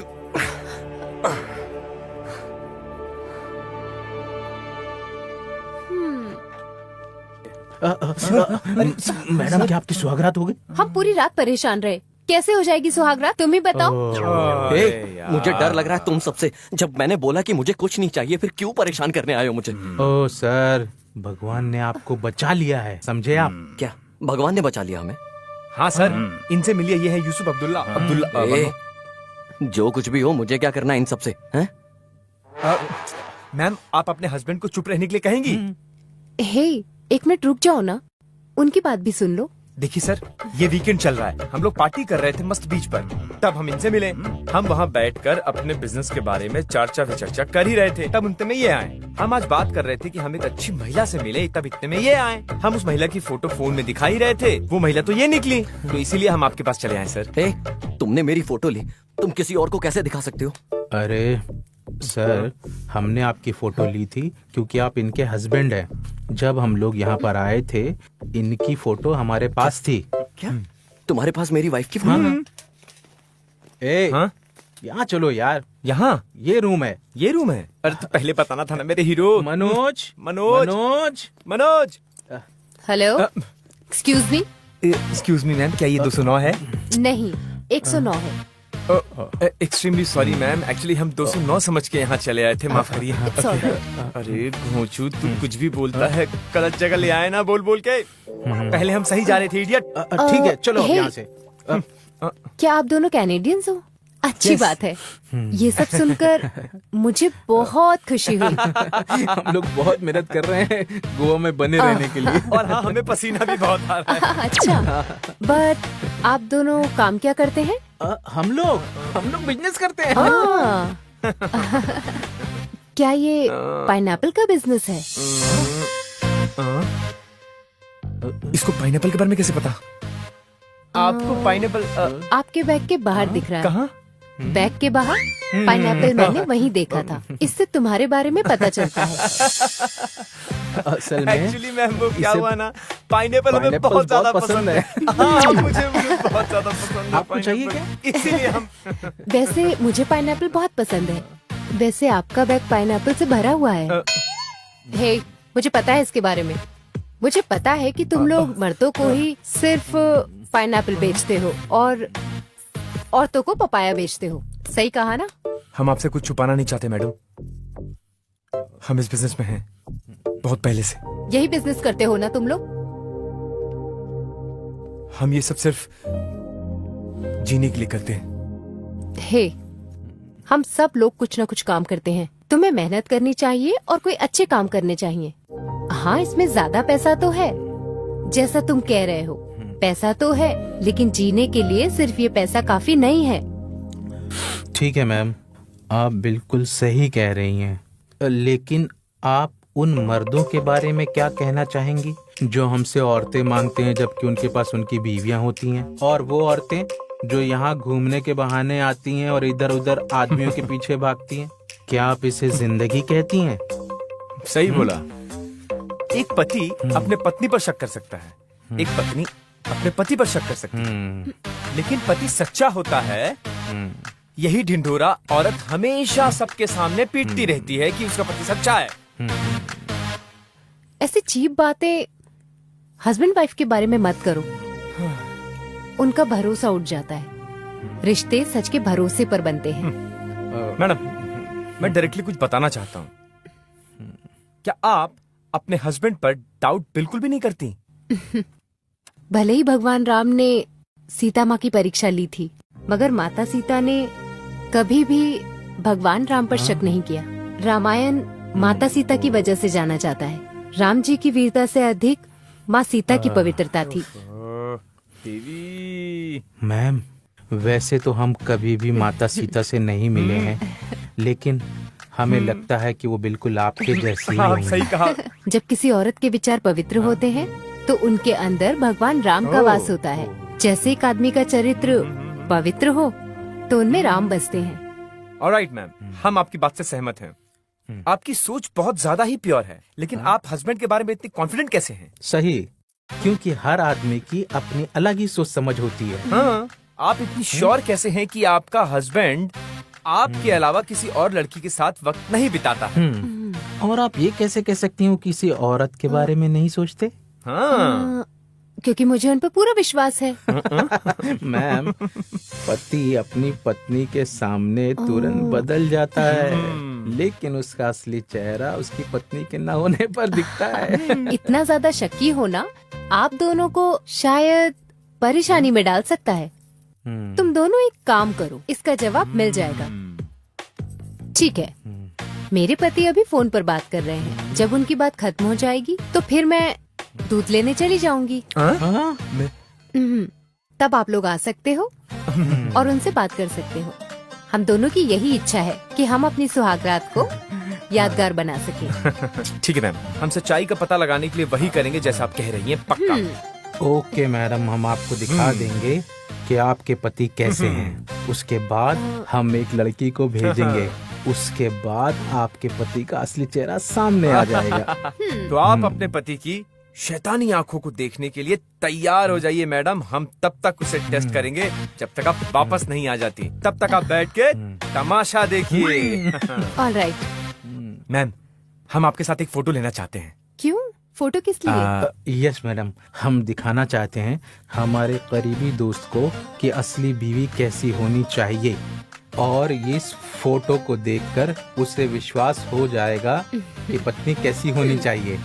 मैडम, क्या आपकी सुहागरात हो गई? हम पूरी रात परेशान रहे। कैसे हो जाएगी सुहागरात, तुम ही बताओ। मुझे डर लग रहा है तुम सबसे। जब मैंने बोला कि मुझे कुछ नहीं चाहिए, फिर क्यों परेशान करने आए हो मुझे? ओ सर, भगवान ने आपको बचा लिया है, समझे आप? क्या भगवान ने बचा लिया हमें? हाँ सर, इनसे मिलिए। ये है यूसुफ अब्दुल्ला। जो कुछ भी हो, मुझे क्या करना है इन सबसे? हैं? मैम, आप अपने हस्बैंड को चुप रहने के लिए कहेंगी? हे, एक मिनट रुक जाओ ना, उनकी बात भी सुन लो। देखिए सर, ये वीकेंड चल रहा है, हम लोग पार्टी कर रहे थे मस्त बीच पर, तब हम इनसे मिले। हम वहाँ बैठकर अपने बिजनेस के बारे में चर्चा कर ही रहे थे, तब उतने में ये आए। हम आज बात कर रहे थे कि हम एक अच्छी महिला से मिले, तब इतने में ये आए। हम उस महिला की फोटो फोन में दिखा ही रहे थे, वो महिला तो ये निकली, तो इसीलिए हम आपके पास चले आए सर। तुमने मेरी फोटो ली, तुम किसी और को कैसे दिखा सकते हो? अरे सर, हमने आपकी फोटो ली थी क्योंकि आप इनके हस्बैंड हैं। जब हम लोग यहाँ पर आए थे, इनकी फोटो हमारे पास थी। क्या? तुम्हारे पास मेरी वाइफ की फोटो? हाँ? यहाँ चलो यार। यहाँ? ये रूम है। ये रूम है? अरे तो पहले बताना था ना मेरे hero. Manoj. Hello, excuse me. Excuse me ma'am, क्या ये 209 है? नहीं, 109 है। एक्सट्रीमली सॉरी मैम, एक्चुअली हम 209 समझ के यहाँ चले आए थे, माफ करिए। अरे घोंचू, तू कुछ भी बोलता है, गलत जगह ले आए ना बोल के। पहले हम सही जा रहे थे, इडियट। ठीक है, चलो यहाँ से। क्या आप दोनों कैनेडियंस हो? अच्छी बात है। ये सब सुनकर मुझे बहुत खुशी हुई। हम लोग बहुत मेहनत कर रहे हैं गोवा में बने रहने के लिए। और हाँ, हमें पसीना भी बहुत आ रहा है। अच्छा, बट आप दोनों काम क्या करते हैं? हम लोग बिजनेस करते हैं। क्या ये पाइनएप्पल का बिजनेस है? इसको पाइनएप्पल के बारे में कैसे पता? आपको पाइनएप्पल आपके बैग के बाहर दिख रहा है। कहाँ? बैग के बाहर पाइनएप्पल मैंने वहीं देखा था। इससे तुम्हारे बारे में पता चलता है। असल में एक्चुअली मैम वो क्या इसे हुआ ना, पाइनएप्पल हमें pineapples बहुत ज्यादा बहुत पसंद है। पसंद हाँ, मुझे बहुत ज्यादा पसंद है। आपको चाहिए pineapple। इसीलिए हम वैसे मुझे पाइनएप्पल बहुत पसंद है। वैसे आपका बैग पाइनएप्पल से भरा हुआ है। हे, मुझे पता है इसके बारे में। मुझे पता है कि तुम लोग मर्दों को ही सिर्फ पाइनएप्पल बेचते हो और औरतों को पपाया बेचते हो। सही कहा ना? हम आपसे कुछ छुपाना नहीं चाहते मैडम, हम इस बिजनेस में हैं बहुत पहले से। यही बिजनेस करते हो ना तुम लोग? हम ये सब सिर्फ जीने के लिए करते हैं। हे, हम सब लोग कुछ न कुछ काम करते हैं। तुम्हें मेहनत करनी चाहिए और कोई अच्छे काम करने चाहिए। हाँ, इसमें ज्यादा पैसा तो है, जैसा तुम कह रहे हो। पैसा तो है, लेकिन जीने के लिए सिर्फ ये पैसा काफी नहीं है। ठीक है मैम, आप बिल्कुल सही कह रही हैं, लेकिन आप उन मर्दों के बारे में क्या कहना चाहेंगी जो हमसे औरतें मांगते हैं जबकि उनके पास उनकी बीवियां होती हैं, और वो औरतें जो यहाँ घूमने के बहाने आती हैं और इधर उधर आदमियों के पीछे भागती हैं? क्या आप इसे जिंदगी कहती हैं? सही बोला। एक पति अपने पत्नी पर शक कर सकता है, एक पत्नी अपने पति पर शक कर सकती है, लेकिन पति सच्चा होता है। यही ढिंढोरा औरत हमेशा सबके सामने पीटती रहती है कि उसका पति सच्चा है। ऐसी चीप बातें हस्बैंड वाइफ के बारे में मत करो। उनका भरोसा उठ जाता है। रिश्ते सच के भरोसे पर बनते हैं। मैडम, मैं डायरेक्टली कुछ बताना चाहता हूँ। क्या आप अपने हस्बैंड पर डाउट बिल्कुल भी नहीं करती? भले ही भगवान राम ने सीता माँ की परीक्षा ली थी, मगर माता सीता ने कभी भी भगवान राम पर शक नहीं किया। रामायण माता सीता की वजह से जाना जाता है। राम जी की वीरता से अधिक माँ सीता की पवित्रता थी। मैम, वैसे तो हम कभी भी माता सीता से नहीं मिले हैं, लेकिन हमें लगता है कि वो बिल्कुल आपके जैसी ही होंगी। सही कहा। जब किसी औरत के विचार पवित्र होते हैं तो उनके अंदर भगवान राम का वास होता है। जैसे एक आदमी का चरित्र पवित्र हो तो उनमें राम बसते हैं। ऑलराइट मैम, हम आपकी बात से सहमत हैं। आपकी सोच बहुत ज्यादा ही प्योर है, लेकिन आप हस्बैंड के बारे में इतनी कॉन्फिडेंट कैसे हैं? सही, क्योंकि हर आदमी की अपनी अलग ही सोच समझ होती है। हाँ, आप इतनी श्योर कैसे हैं कि आपका हस्बैंड आपके अलावा किसी और लड़की के साथ वक्त नहीं बिताता? और आप ये कैसे कह सकती हो किसी औरत के बारे में नहीं सोचते? हाँ, क्योंकि मुझे उन पर पूरा विश्वास है। मैम, पति अपनी पत्नी के सामने तुरंत बदल जाता है, लेकिन उसका असली चेहरा उसकी पत्नी के न होने पर दिखता है। इतना ज्यादा शक्की होना आप दोनों को शायद परेशानी में डाल सकता है। तुम दोनों एक काम करो, इसका जवाब मिल जाएगा। ठीक है, मेरे पति अभी फोन पर बात कर रहे हैं। जब उनकी बात खत्म हो जाएगी तो फिर मैं दूध लेने चली जाऊंगी। तब आप लोग आ सकते हो और उनसे बात कर सकते हो। हम दोनों की यही इच्छा है कि हम अपनी सुहागरात को यादगार बना सकें। ठीक है मैम, हम सच्चाई का पता लगाने के लिए वही करेंगे जैसा आप कह रही हैं, पक्का। ओके मैडम, हम आपको दिखा देंगे कि आपके पति कैसे हैं। उसके बाद हम एक लड़की को भेजेंगे। उसके बाद आपके पति का असली चेहरा सामने आ जाएगा। तो आप अपने पति की शैतानी आंखों को देखने के लिए तैयार हो जाइए मैडम। हम तब तक उसे टेस्ट करेंगे जब तक आप वापस नहीं आ जाती। तब तक आप बैठ के तमाशा देखिए। ऑलराइट। मैम, हम आपके साथ एक फोटो लेना चाहते हैं। क्यों? फोटो किस लिए? यस मैडम, हम दिखाना चाहते हैं हमारे करीबी दोस्त को कि असली बीवी कैसी होनी चाहिए, और इस फोटो को देखकर उसे विश्वास हो जाएगा कि पत्नी कैसी होनी चाहिए।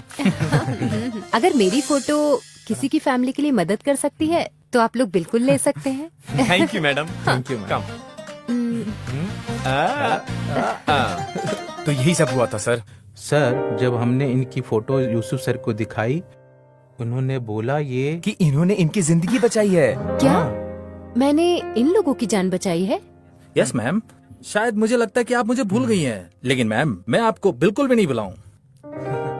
अगर मेरी फोटो किसी की फैमिली के लिए मदद कर सकती है तो आप लोग बिल्कुल ले सकते हैं। Thank you madam. Thank you madam. तो यही सब हुआ था सर। सर, जब हमने इनकी फोटो यूसुफ सर को दिखाई, उन्होंने बोला ये कि इन्होंने इनकी जिंदगी बचाई है। क्या मैंने इन लोगों की जान बचाई है? यस मैम, शायद मुझे लगता है कि आप मुझे भूल गई हैं, लेकिन मैम मैं आपको बिल्कुल भी नहीं भुलाऊं।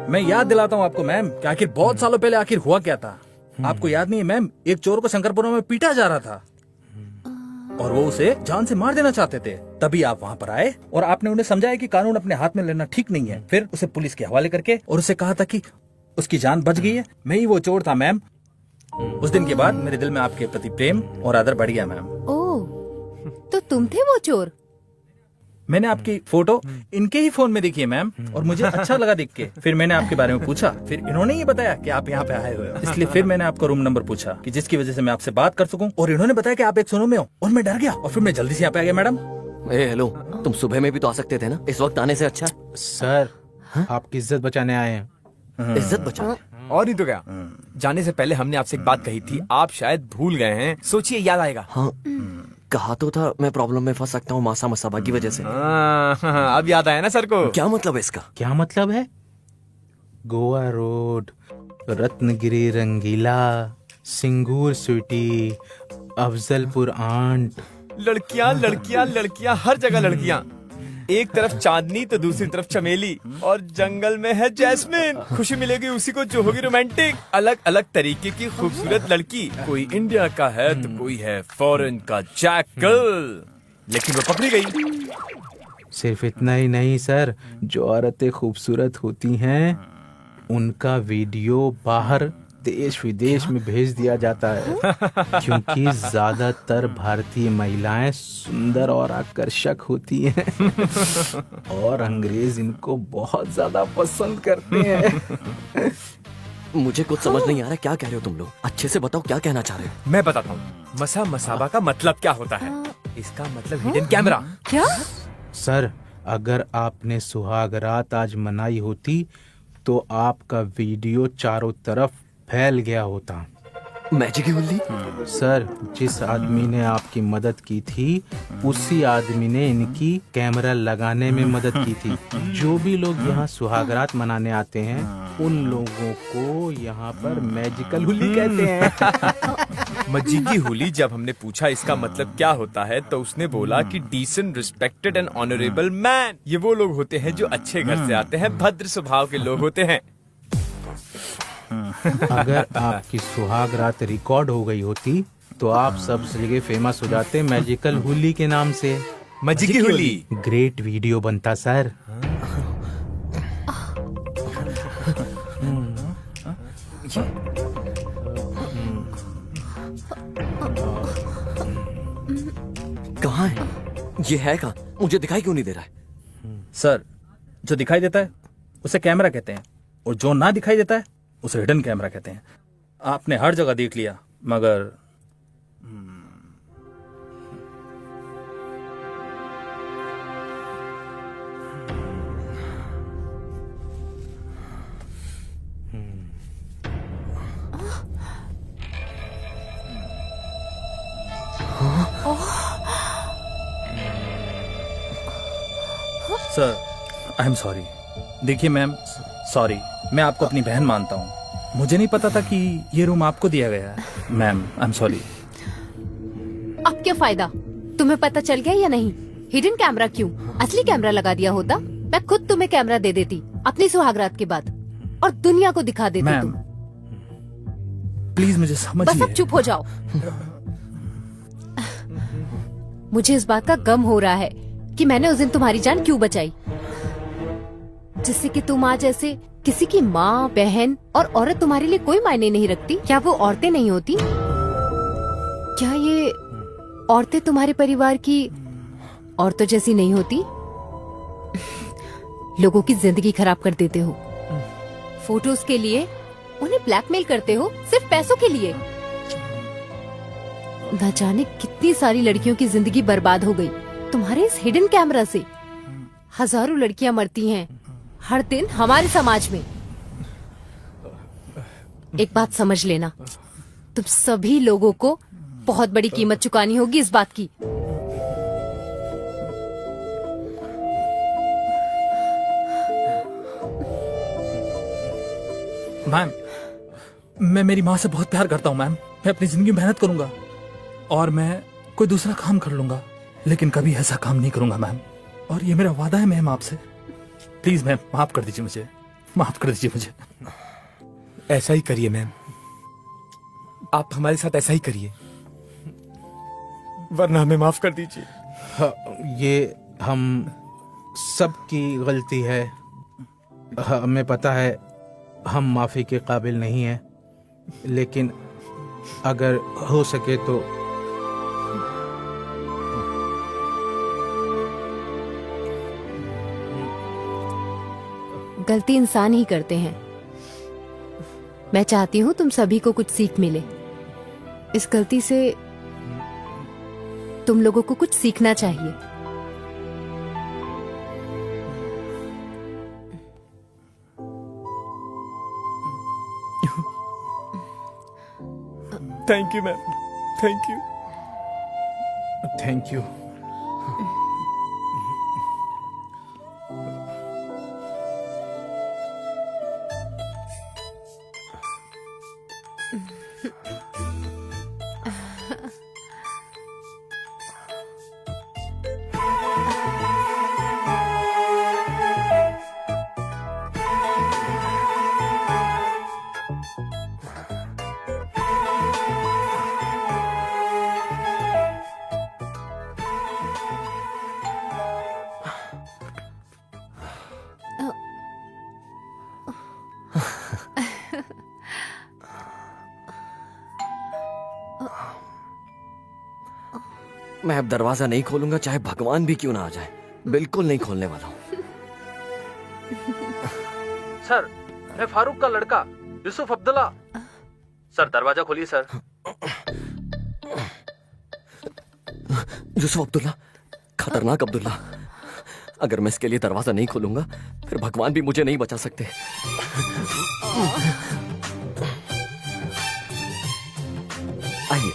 मैं याद दिलाता हूँ आपको मैम कि आखिर बहुत सालों पहले आखिर हुआ क्या था। आपको याद नहीं है मैम, एक चोर को शंकरपुरा में पीटा जा रहा था। और वो उसे जान से मार देना चाहते थे। तभी आप वहाँ पर आए और आपने उन्हें समझाया कि कानून अपने हाथ में लेना ठीक नहीं है। फिर उसे पुलिस के हवाले करके और उसे कहा था कि उसकी जान बच गई है। मैं ही वो चोर था मैम। उस दिन के बाद मेरे दिल में आपके प्रति प्रेम और आदर बढ़ गया मैम। ओह, तो तुम थे वो चोर? मैंने आपकी फोटो इनके ही फोन में देखी है मैम और मुझे अच्छा लगा देख के। फिर मैंने आपके बारे में पूछा, फिर इन्होंने ये बताया कि आप यहाँ पे आए हुए हो। इसलिए फिर मैंने आपका रूम नंबर पूछा कि जिसकी वजह से मैं आपसे बात कर सकूं, और इन्होंने बताया कि आप एक सोनो में हो और मैं डर गया और फिर मैं जल्दी से यहाँ पे आ गया मैडम। हेलो, तुम सुबह में भी तो आ सकते थे ना, इस वक्त आने से अच्छा। सर आपकी इज्जत बचाने आए हैं। इज्जत बचाने? और नहीं तो क्या। जाने से पहले हमने आपसे एक बात कही थी, आप शायद भूल गए हैं। सोचिए, याद आएगा। हाँ, कहा तो था मैं प्रॉब्लम में फंस सकता हूँ मासा मसाबा की वजह से। अब याद आया ना सर को। क्या मतलब है इसका? क्या मतलब है? गोवा रोड, रत्नगिरी रंगीला, सिंगूर स्वीटी, अफजलपुर आंट। लड़कियां लड़कियां लड़कियां, हर जगह लड़कियां। एक तरफ चांदनी तो दूसरी तरफ चमेली, और जंगल में है जैस्मिन। खुशी मिलेगी उसी को जो होगी रोमांटिक। अलग अलग तरीके की खूबसूरत लड़की, कोई इंडिया का है तो कोई है फॉरेन का जैकल, लेकिन वो पकड़ी गई। सिर्फ इतना ही नहीं सर, जो औरतें खूबसूरत होती हैं उनका वीडियो बाहर देश विदेश में भेज दिया जाता है, क्योंकि ज्यादातर भारतीय महिलाएं सुंदर और आकर्षक होती हैं और अंग्रेज इनको बहुत ज्यादा पसंद करते हैं। मुझे कुछ समझ नहीं आ रहा, क्या कह रहे हो तुम लोग? अच्छे से बताओ, क्या कहना चाह रहे हो? मैं बताता हूँ। मसा मसाबा का मतलब क्या होता है? इसका मतलब हिडन कैमरा। क्या? सर, अगर आपने सुहाग रात आज मनाई होती तो आपका वीडियो चारों तरफ फैल गया होता। मैजिक की गुल्ली? सर, जिस आदमी ने आपकी मदद की थी उसी आदमी ने इनकी कैमरा लगाने में मदद की थी। जो भी लोग यहाँ सुहागरात मनाने आते हैं उन लोगों को यहाँ पर मैजिकल होली कहते हैं। मजीकी होली। जब हमने पूछा इसका मतलब क्या होता है तो उसने बोला कि decent, respected and honourable man. ये वो लोग होते हैं जो अच्छे घर से आते हैं, भद्र स्वभाव के लोग होते हैं। अगर आपकी सुहाग रात रिकॉर्ड हो गई होती तो आप सब जगह फेमस हो जाते मैजिकल होली के नाम से। मजीकी होली। ग्रेट वीडियो बनता सर। कहाँ है ये? है कहाँ? मुझे दिखाई क्यों नहीं दे रहा है? सर, जो दिखाई देता है उसे कैमरा कहते हैं, और जो ना दिखाई देता है उसे हिडन कैमरा कहते हैं। आपने हर जगह देख लिया, मगर सर, आई एम सॉरी। देखिए मैम, सॉरी, मैं आपको अपनी बहन मानता हूँ। मुझे नहीं पता था कि ये रूम आपको दिया गया है। Ma'am, I am sorry. अब क्या फायदा? तुम्हें पता चल गया या नहीं? हिडन कैमरा क्यों? असली कैमरा लगा दिया होता, मैं खुद तुम्हें कैमरा दे देती अपनी सुहागरात के बाद, और दुनिया को दिखा देती। मैम, तुम प्लीज मुझे बस समझिए। अब चुप हो जाओ। मुझे इस बात का गम हो रहा है कि मैंने उस दिन तुम्हारी जान क्यों बचाई, जिससे कि तुम आज ऐसे किसी की माँ, बहन और औरत तुम्हारे लिए कोई मायने नहीं रखती। क्या वो औरतें नहीं होती? क्या ये औरतें तुम्हारे परिवार की औरतों जैसी नहीं होती? लोगों की जिंदगी खराब कर देते हो, फोटोज के लिए उन्हें ब्लैकमेल करते हो, सिर्फ पैसों के लिए। न जाने कितनी सारी लड़कियों की जिंदगी बर्बाद हो गई तुम्हारे इस हिडन कैमरा से। हजारों लड़कियां मरती हैं हर दिन हमारे समाज में। एक बात समझ लेना, तुम सभी लोगों को बहुत बड़ी कीमत चुकानी होगी इस बात की। मैम, मैं मेरी माँ से बहुत प्यार करता हूँ मैम। मैं अपनी जिंदगी में मेहनत करूंगा और मैं कोई दूसरा काम कर लूंगा, लेकिन कभी ऐसा काम नहीं करूंगा मैम। और ये मेरा वादा है मैम आपसे। प्लीज मैम, माफ कर दीजिए मुझे, माफ कर दीजिए मुझे। ऐसा ही करिए मैम, आप हमारे साथ ऐसा ही करिए। वरना हमें माफ कर दीजिए। हाँ, ये हम सबकी गलती है। हमें पता है हम माफी के काबिल नहीं हैं, लेकिन अगर हो सके तो गलती इंसान ही करते हैं। मैं चाहती हूँ तुम सभी को कुछ सीख मिले। इस गलती से तुम लोगों को कुछ सीखना चाहिए। Thank you ma'am, thank you. Thank you. मैं अब दरवाजा नहीं खोलूंगा, चाहे भगवान भी क्यों ना आ जाए। बिल्कुल नहीं खोलने वाला हूँ। सर, मैं फारूक का लड़का यूसुफ अब्दुल्ला। सर, दरवाजा खोलिए सर। यूसुफ अब्दुल्ला, खतरनाक अब्दुल्ला। अगर मैं इसके लिए दरवाजा नहीं खोलूंगा फिर भगवान भी मुझे नहीं बचा सकते। आइए।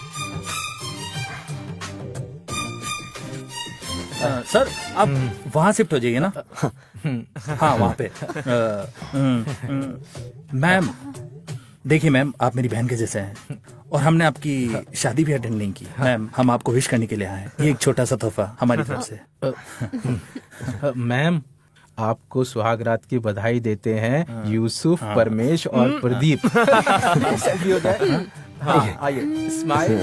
सर, आप वहां शिफ्ट हो जाइए ना। हाँ, वहां पे। मैम, देखिए मैम, आप मेरी बहन के जैसे हैं और हमने आपकी शादी भी अटेंड नहीं की। मैम, हम आपको विश करने के लिए आए हैं। ये एक छोटा सा तोहफा हमारी तरफ से। मैम, आपको सुहागरात की बधाई देते हैं यूसुफ, परमेश और प्रदीप। सेल्फी हो जाए। हाँ, आइए। स्माइल।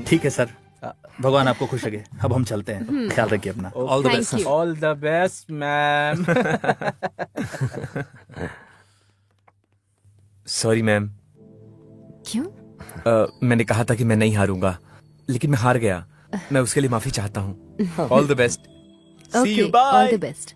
ठीक है सर, भगवान आपको खुश रखे। अब हम चलते हैं। ख्याल रखिए अपना। All the best. All the best ma'am. Sorry ma'am. क्यों? मैंने कहा था कि मैं नहीं हारूंगा, लेकिन मैं हार गया। मैं उसके लिए माफी चाहता हूँ। All the best. See you, bye. All the best.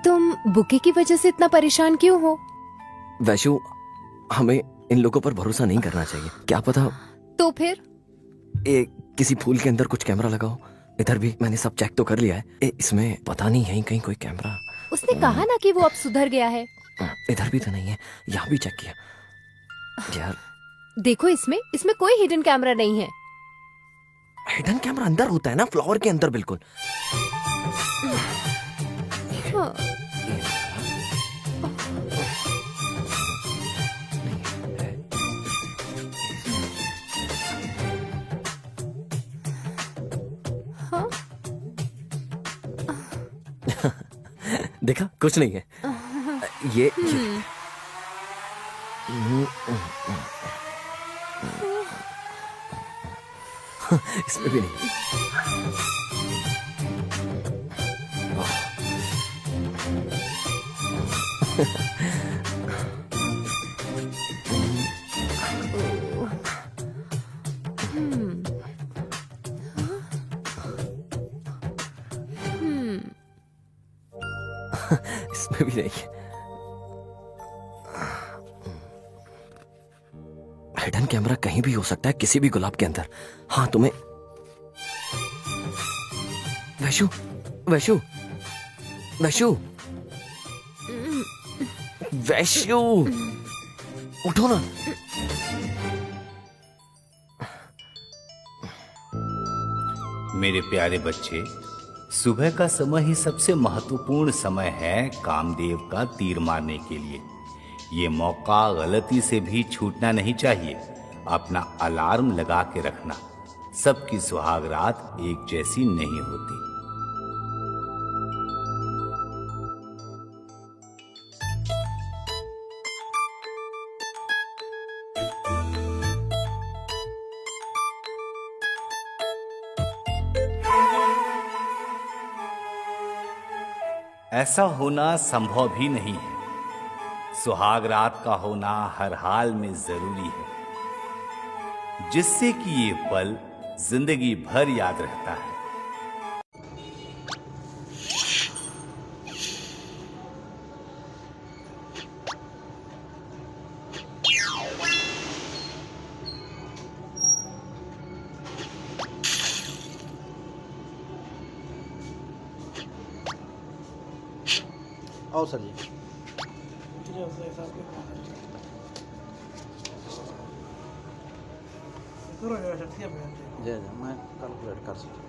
तुम बुके की वजह से इतना परेशान क्यों हो? वैशु, हमें इन लोगों पर भरोसा नहीं करना चाहिए। क्या पता। तो फिर? किसी फूल के अंदर कुछ कैमरा लगाओ। इधर भी मैंने सब चेक तो कर लिया है। इसमें पता नहीं है कहीं कोई कैमरा। उसने कहा ना कि वो अब सुधर गया है। इधर भी तो नहीं है, यहाँ भी चेक किया। यार देखो, इसमें कोई हिडन कैमरा नहीं है। हिडन कैमरा अंदर होता है ना, फ्लावर के अंदर। बिल्कुल। देखा, कुछ नहीं है। ये इसमें भी नहीं। इसमें भी नहीं। हिडन कैमरा कहीं भी हो सकता है, किसी भी गुलाब के अंदर। हाँ, तुम्हें वैशु वैशु वैशु वैशु उठो ना। मेरे प्यारे बच्चे, सुबह का समय ही सबसे महत्वपूर्ण समय है कामदेव का तीर मारने के लिए। ये मौका गलती से भी छूटना नहीं चाहिए। अपना अलार्म लगा के रखना। सबकी सुहाग रात एक जैसी नहीं होती। ऐसा होना संभव भी नहीं है। सुहाग रात का होना हर हाल में जरूरी है, जिससे कि ये पल जिंदगी भर याद रहता है। आओ सर जी। जी मैं कैलकुलेट कर सकता हूँ।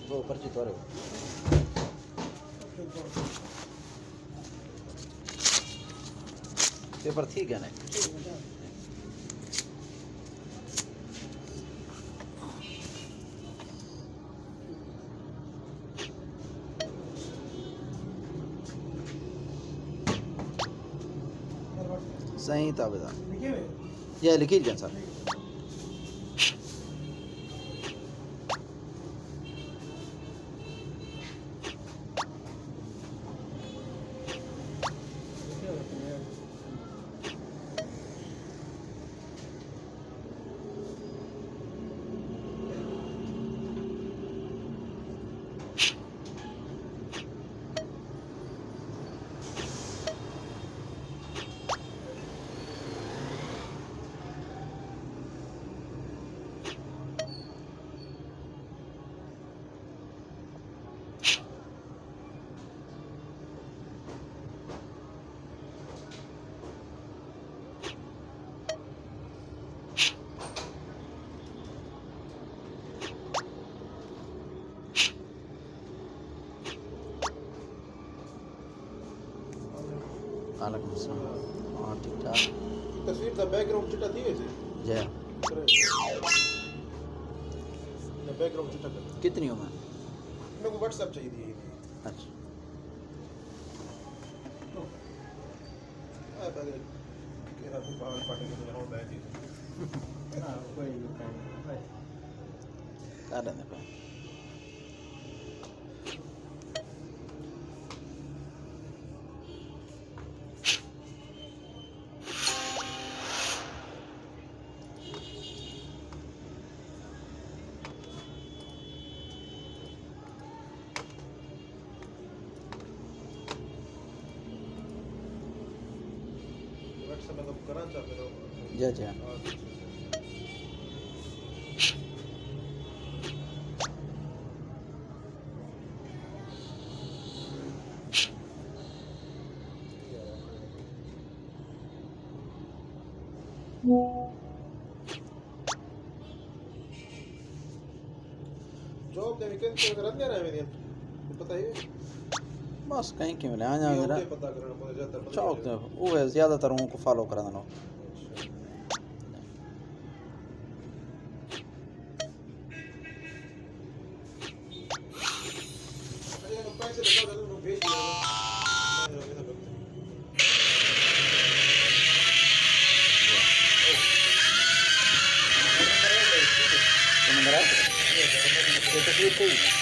तो पर्ची तो पेपर ठीक है ना? सही ताबेदार ये लिखी जाए सर। वालेकुम अस्सलाम। हाँ ठीक ठाक। तस्वीर का बैकग्राउंड चिट्टा थी वैसे? जय। बैकग्राउंड चिट्टा कर। कितनी हो मैं? मेरे को व्हाट्सएप चाहिए थी। अच्छा। पहले कह रहा था बाहर पार्टी के लिए बैठ ही। ना कोई कर देने पे मतलब करना चाहते हो जी जी जॉब दे वीकेंड पे अगर अंदर आए मेरे पता ही बस कहीं क्यों ले आया मेरा पता करना मुझे ज्यादा चौक तो वो है ज्यादातर उनको फॉलो करा देना पैसे लगा दे भेज दिया नंबर है ये तस्वीर कोई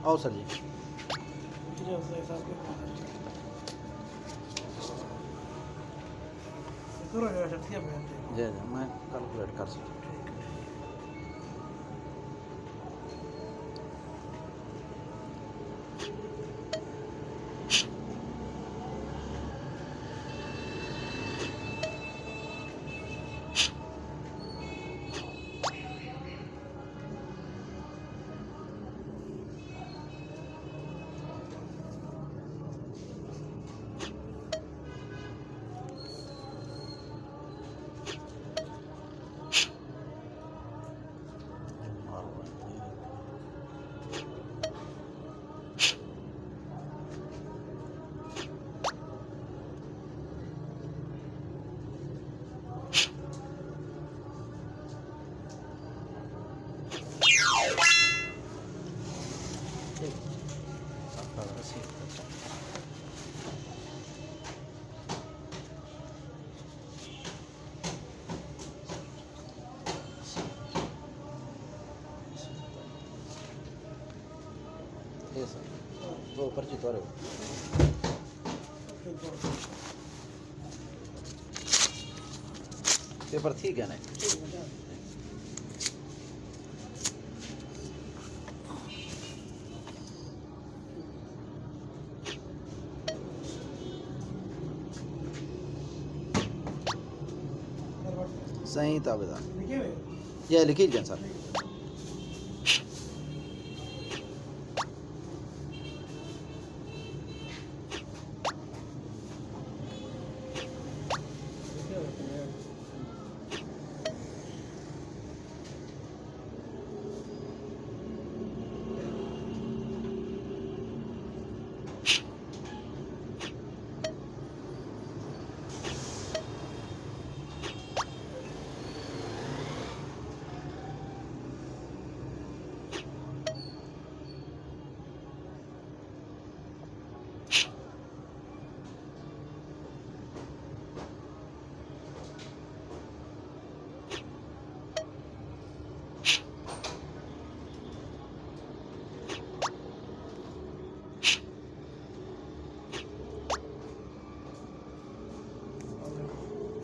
आओ सर जी जी जी मैं कैलकुलेट कर सकता ये सर दो पर्ची तो पेपर ठीक है ना सही ताबेदार ये लिखी जाए सर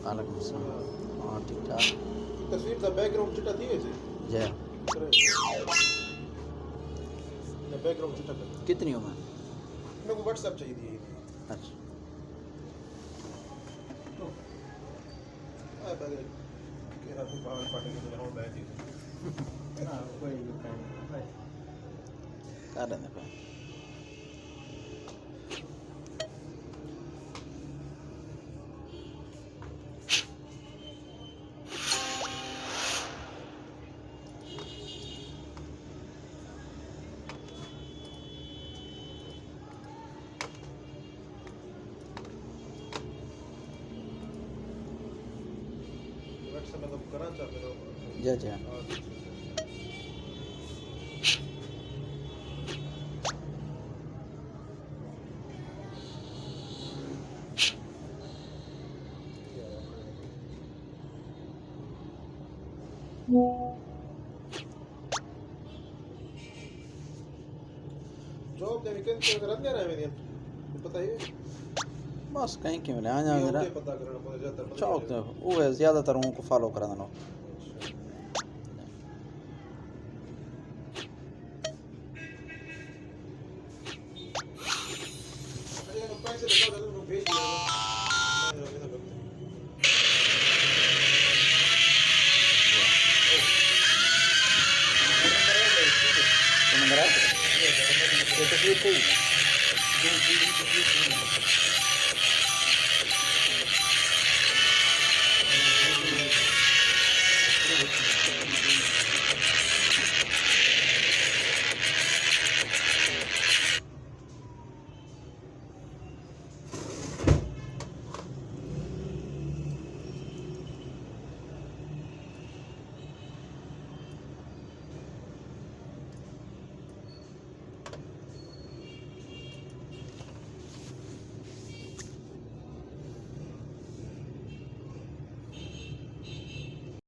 वालेकुम अस्सलाम हाँ ठीक ठाक तस्वीर द बैकग्राउंड चिटा थी वैसे जय द बैकग्राउंड चिटा कर कितनी उम्र मेरे को व्हाट्सएप चाहिए थी। अच्छा पहले कह रहा था बाहर पार्टी के लिए बैठ ही हाँ कोई कर लेने पे व्हाट्सएप मतलब करा चाहते हो जय जय जॉब दे वीकेंड पे रात नहीं आ रहा है मेरी पता ही है बस कहीं क्यों ले आ जाओ जरा पता करना पड़ जाता है चौक तो वो है ज्यादातर उनको फॉलो करा दो पैसे दिखा दे लोग भेज दिया नंबर है ये तस्वीर थी